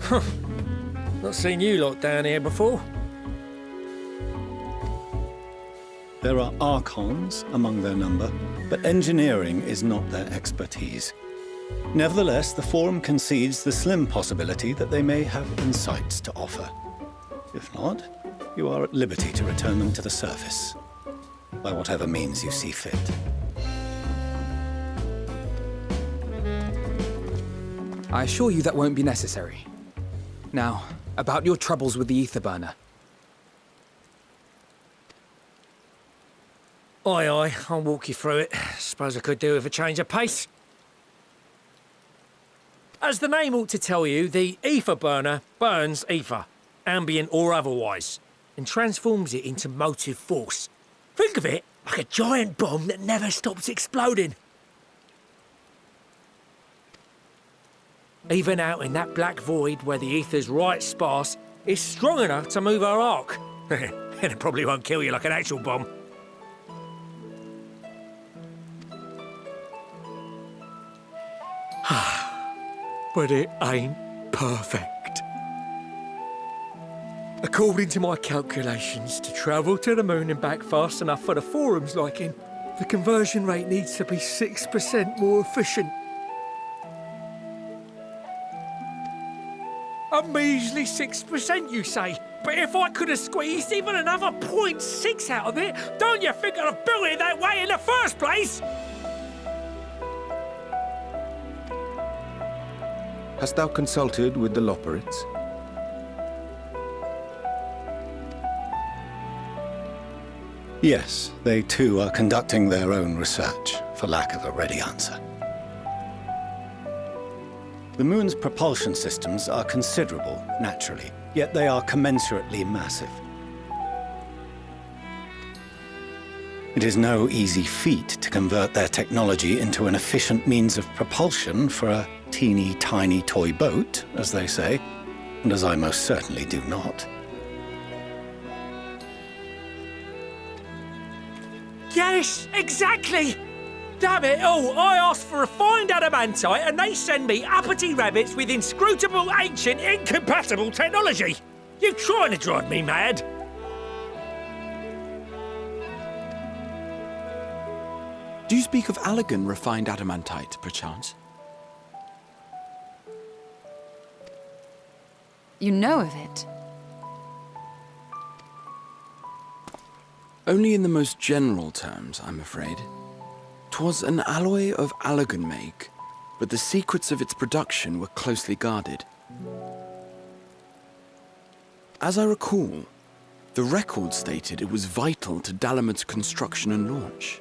Huh. Not seen you lot down here before. There are Archons among their number, but engineering is not their expertise. Nevertheless, the Forum concedes the slim possibility that they may have insights to offer. If not, you are at liberty to return them to the surface, by whatever means you see fit. I assure you that won't be necessary. Now, about your troubles with the ether burner. Aye, aye, I'll walk you through it. Suppose I could do with a change of pace. As the name ought to tell you, the ether burner burns ether, ambient or otherwise, and transforms it into motive force. Think of it like a giant bomb that never stops exploding. Even out in that black void where the ether's right sparse, it's strong enough to move our arc. And it probably won't kill you like an actual bomb. But it ain't perfect. According to my calculations, to travel to the moon and back fast enough for the Forum's liking, the conversion rate needs to be 6% more efficient. A measly 6%, you say? But if I could have squeezed even another 0.6 out of it, don't you think I'd have built it that way in the first place? Hast thou consulted with the Labyrinthos? Yes, they too are conducting their own research, for lack of a ready answer. The Moon's propulsion systems are considerable, naturally, yet they are commensurately massive. It is no easy feat to convert their technology into an efficient means of propulsion for a teeny tiny toy boat, as they say, and as I most certainly do not. Yes, exactly! Damn it all, I asked for refined adamantite and they send me uppity rabbits with inscrutable, ancient, incompatible technology! You're trying to drive me mad! Do you speak of Allegan refined adamantite, perchance? You know of it? Only in the most general terms, I'm afraid. 'Twas an alloy of Allegan make, but the secrets of its production were closely guarded. As I recall, the record stated it was vital to Dalamud's construction and launch.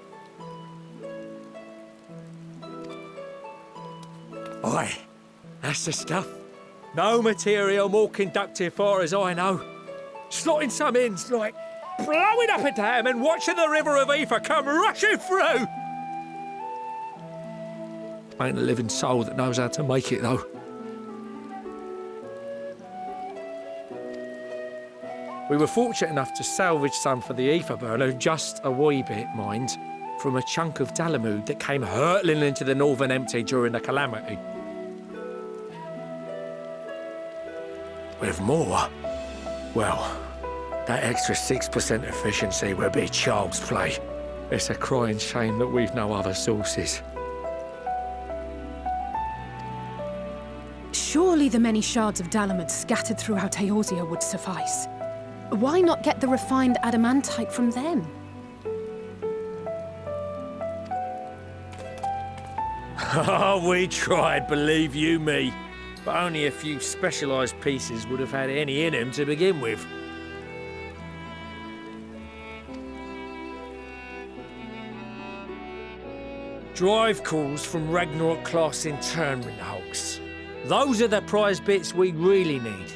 Aye, that's the stuff. No material more conductive far as I know. Slotting some ends like blowing up a dam and watching the river of ether come rushing through. Ain't a living soul that knows how to make it, though. We were fortunate enough to salvage some for the ether burner, just a wee bit, mind, from a chunk of Dalamud that came hurtling into the Northern Empty during the Calamity. With more, well, that extra 6% efficiency would be child's play. It's a crying shame that we've no other sources. Surely the many shards of Dalamud scattered throughout Eorzea would suffice. Why not get the refined adamantite from them? Oh, we tried, believe you me. But only a few specialised pieces would have had any in them to begin with. Drive calls from Ragnarok-class internment hulks. Those are the prize bits we really need.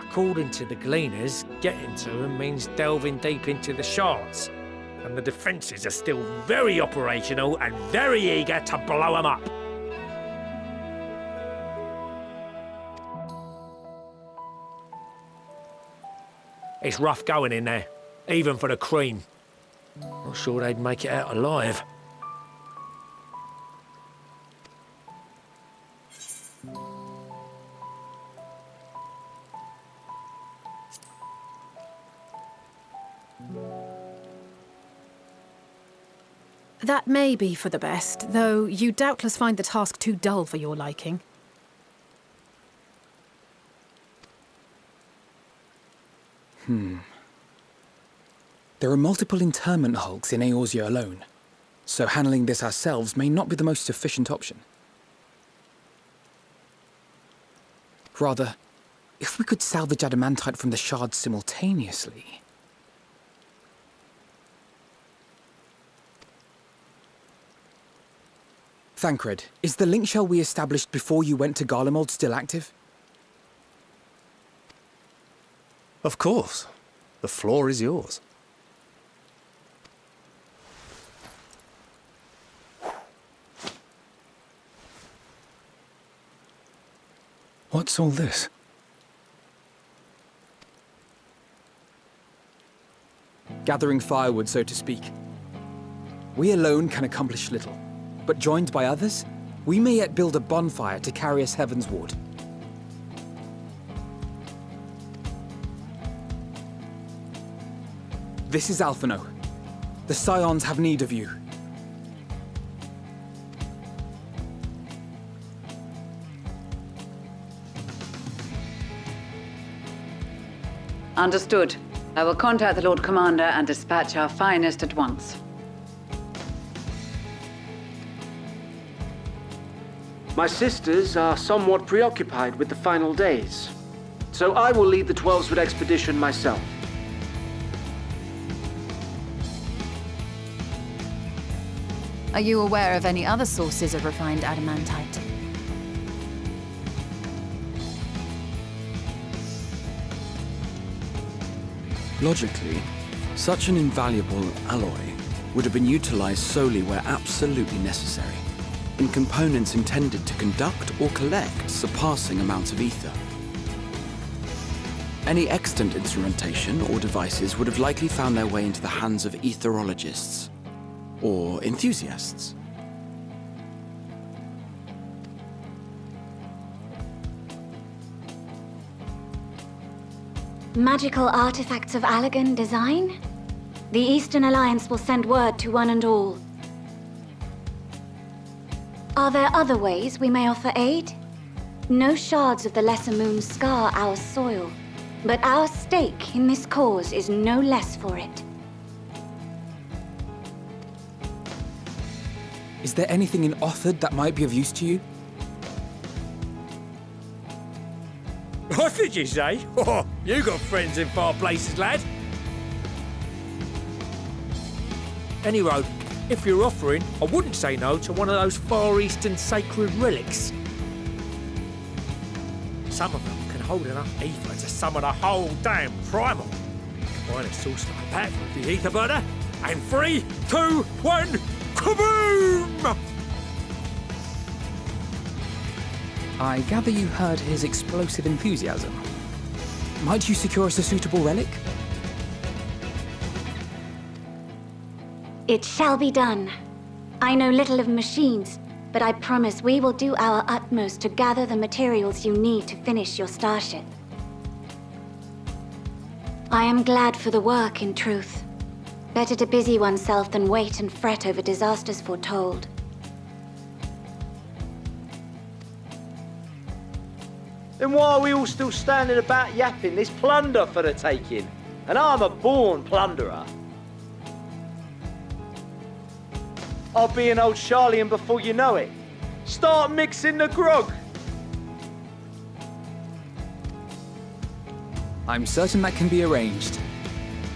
According to the Gleaners, getting to them means delving deep into the shards. And the defences are still very operational and very eager to blow them up. It's rough going in there, even for the cream. Not sure they'd make it out alive. That may be for the best, though you doubtless find the task too dull for your liking. There are multiple internment hulks in Eorzea alone, so handling this ourselves may not be the most efficient option. Rather, if we could salvage adamantite from the shards simultaneously... Thancred, is the link shell we established before you went to Garlemald still active? Of course. The floor is yours. What's all this? Gathering firewood, so to speak. We alone can accomplish little, but joined by others, we may yet build a bonfire to carry us heavensward. This is Alphino. The Scions have need of you. Understood. I will contact the Lord Commander and dispatch our finest at once. My sisters are somewhat preoccupied with the final days, so I will lead the 12-Sword expedition myself. Are you aware of any other sources of refined adamantite? Logically, such an invaluable alloy would have been utilized solely where absolutely necessary, in components intended to conduct or collect surpassing amounts of ether. Any extant instrumentation or devices would have likely found their way into the hands of etherologists, or enthusiasts. Magical artifacts of Allagan design? The Eastern Alliance will send word to one and all. Are there other ways we may offer aid? No shards of the Lesser Moon scar our soil, but our stake in this cause is no less for it. Is there anything in Othard that might be of use to you? What did you say? Oh, you got friends in far places, lad. Anyway, if you're offering, I wouldn't say no to one of those Far Eastern sacred relics. Some of them can hold enough ether to summon a whole damn primal. Combine a source like that with the ether burner, and 3, 2, 1, kaboom! I gather you heard his explosive enthusiasm. Might you secure us a suitable relic? It shall be done. I know little of machines, but I promise we will do our utmost to gather the materials you need to finish your starship. I am glad for the work, in truth. Better to busy oneself than wait and fret over disasters foretold. Then why are we all still standing about yapping? There's plunder for the taking, and I'm a born plunderer. I'll be an old Charlian before you know it. Start mixing the grog. I'm certain that can be arranged.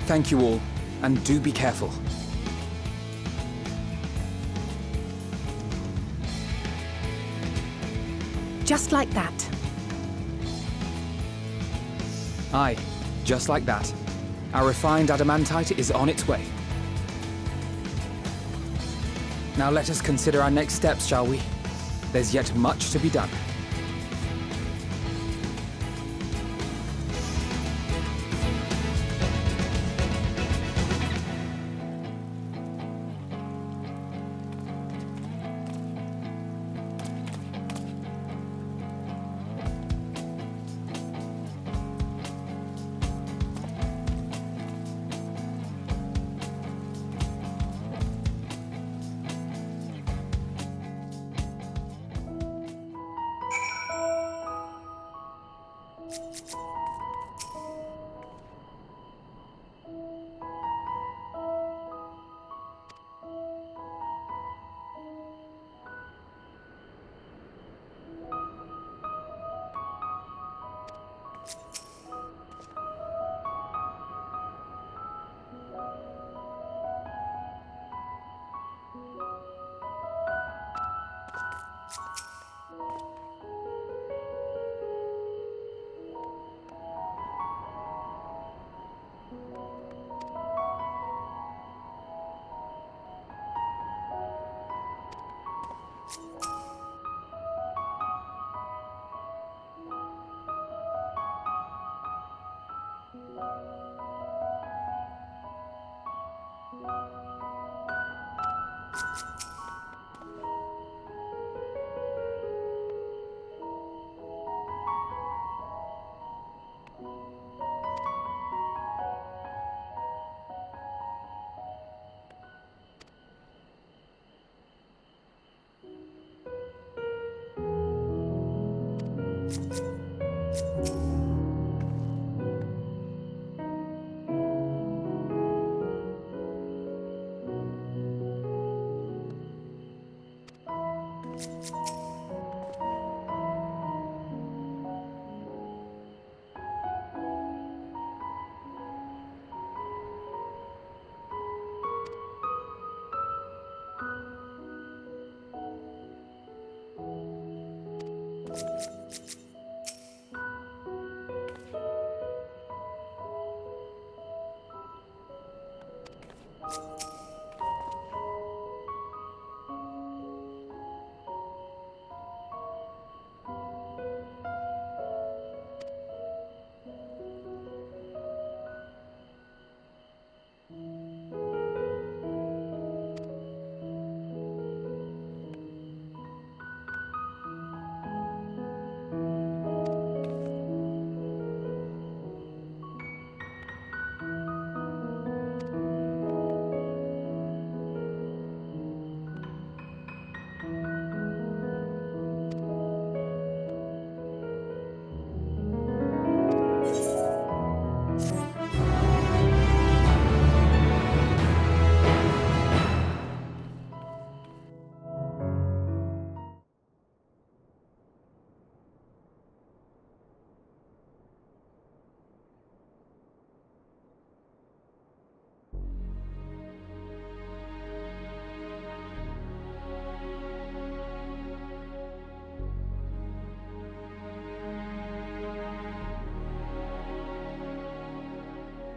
Thank you all, and do be careful. Just like that. Aye, just like that. Our refined adamantite is on its way. Now let us consider our next steps, shall we? There's yet much to be done.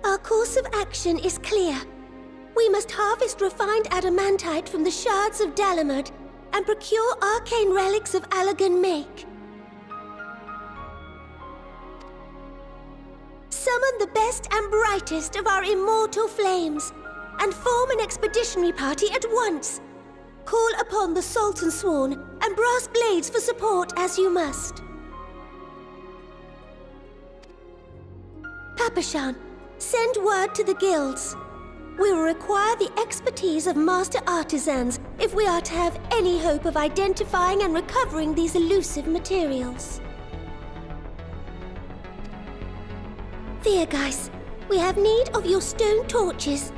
Our course of action is clear. We must harvest refined adamantite from the shards of Garlemald and procure arcane relics of Allagan make. Summon the best and brightest of our immortal flames and form an expeditionary party at once. Call upon the Sultan Sworn and Brass Blades for support as you must. Papashan, send word to the guilds. We will require the expertise of master artisans if we are to have any hope of identifying and recovering these elusive materials. Thiergeist, we have need of your stone torches.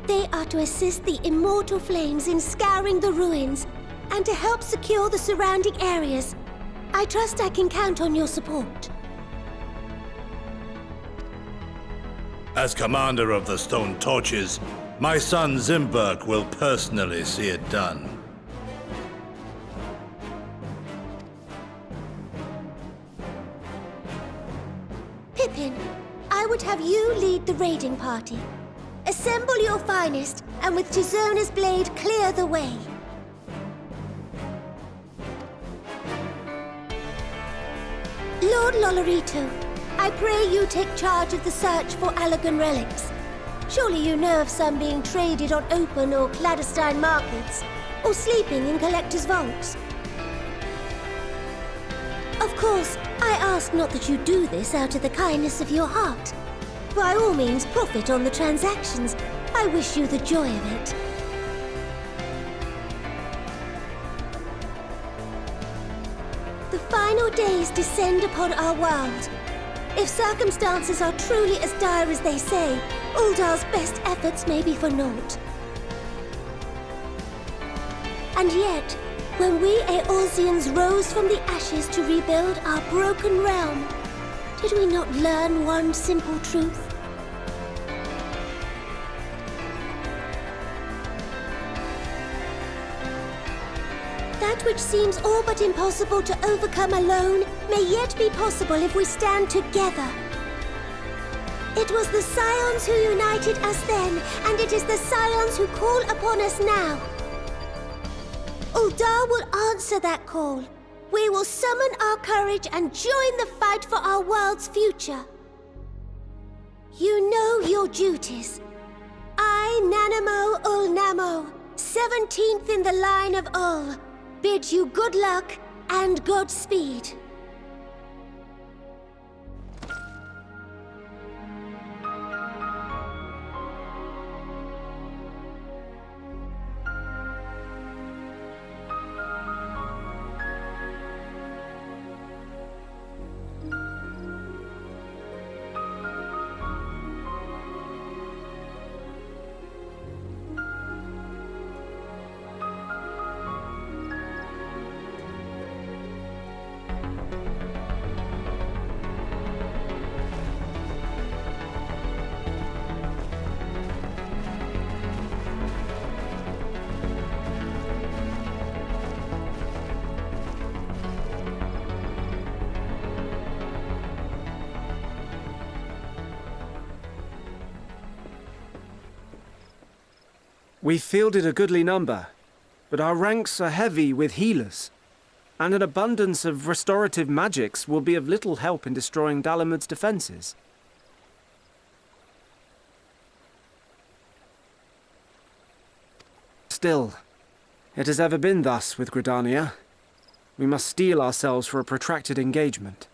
They are to assist the immortal flames in scouring the ruins and to help secure the surrounding areas. I trust I can count on your support. As commander of the Stone Torches, my son Zimberg will personally see it done. Pippin, I would have you lead the raiding party. Assemble your finest, and with Tizona's blade, clear the way. Lord Lolorito, I pray you take charge of the search for Allagan relics. Surely you know of some being traded on open or clandestine markets, or sleeping in collectors' vaults. Of course, I ask not that you do this out of the kindness of your heart. By all means, profit on the transactions. I wish you the joy of it. The final days descend upon our world. If circumstances are truly as dire as they say, Uldar's best efforts may be for naught. And yet, when we Eorzeans rose from the ashes to rebuild our broken realm, did we not learn one simple truth? That which seems all but impossible to overcome alone may yet be possible if we stand together. It was the Scions who united us then, and it is the Scions who call upon us now. Uldar will answer that call. We will summon our courage and join the fight for our world's future. You know your duties. I, Nanamo Ulnamo, 17th in the line of Ul, bid you good luck and Godspeed. We fielded a goodly number, but our ranks are heavy with healers, and an abundance of restorative magics will be of little help in destroying Dalamud's defenses. Still, it has ever been thus with Gridania. We must steel ourselves for a protracted engagement.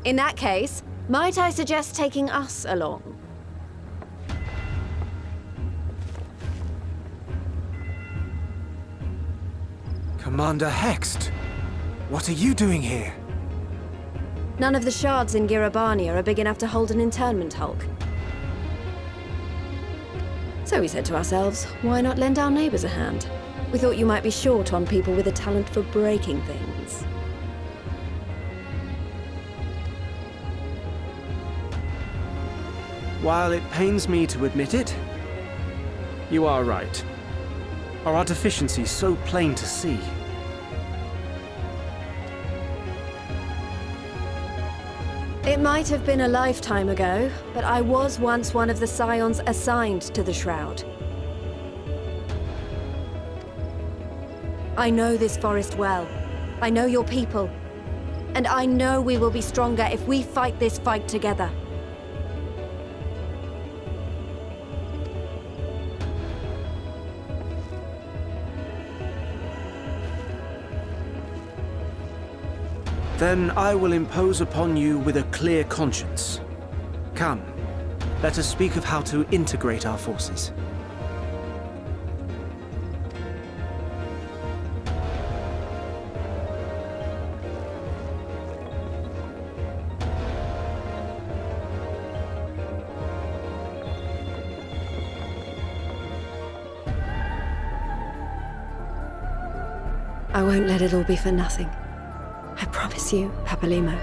In that case, might I suggest taking us along? Commander Hext, what are you doing here? None of the shards in Girabania are big enough to hold an internment hulk. So we said to ourselves, why not lend our neighbors a hand? We thought you might be short on people with a talent for breaking things. While it pains me to admit it, you are right. Are our deficiencies so plain to see? It might have been a lifetime ago, but I was once one of the Scions assigned to the Shroud. I know this forest well. I know your people. And I know we will be stronger if we fight this fight together. Then I will impose upon you with a clear conscience. Come, let us speak of how to integrate our forces. I won't let it all be for nothing. I promise you, Papalimo.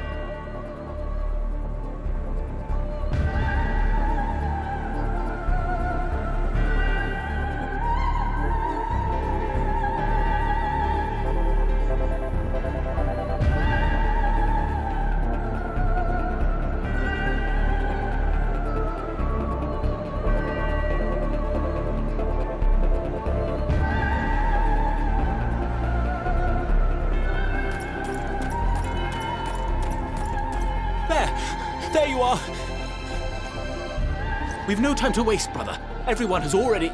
There you are! We've no time to waste, brother. Everyone has already...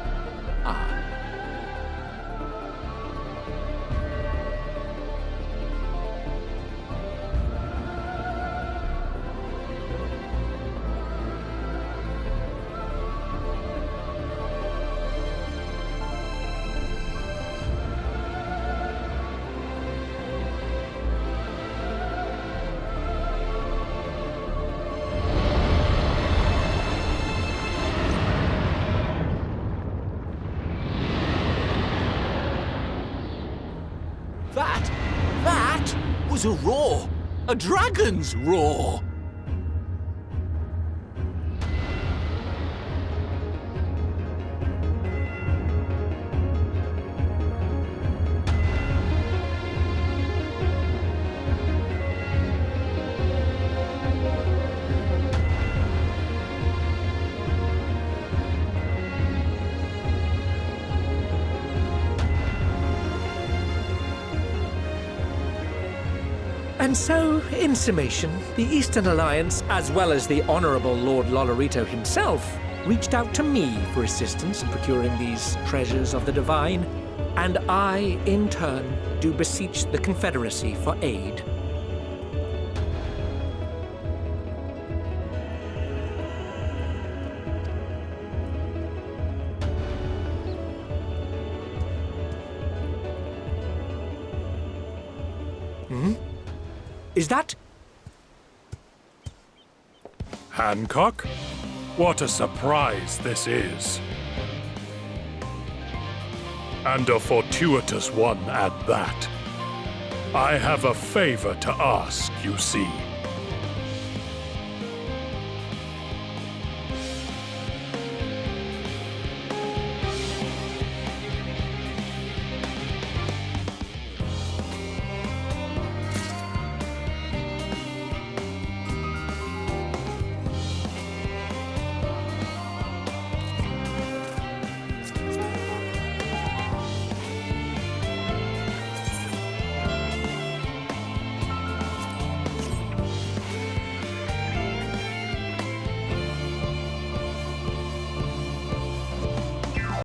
That was a roar! A dragon's roar! And so, in summation, the Eastern Alliance, as well as the Honourable Lord Lolorito himself, reached out to me for assistance in procuring these treasures of the divine, and I, in turn, do beseech the Confederacy for aid. Is that... Hancock? What a surprise this is. And a fortuitous one at that. I have a favor to ask, you see.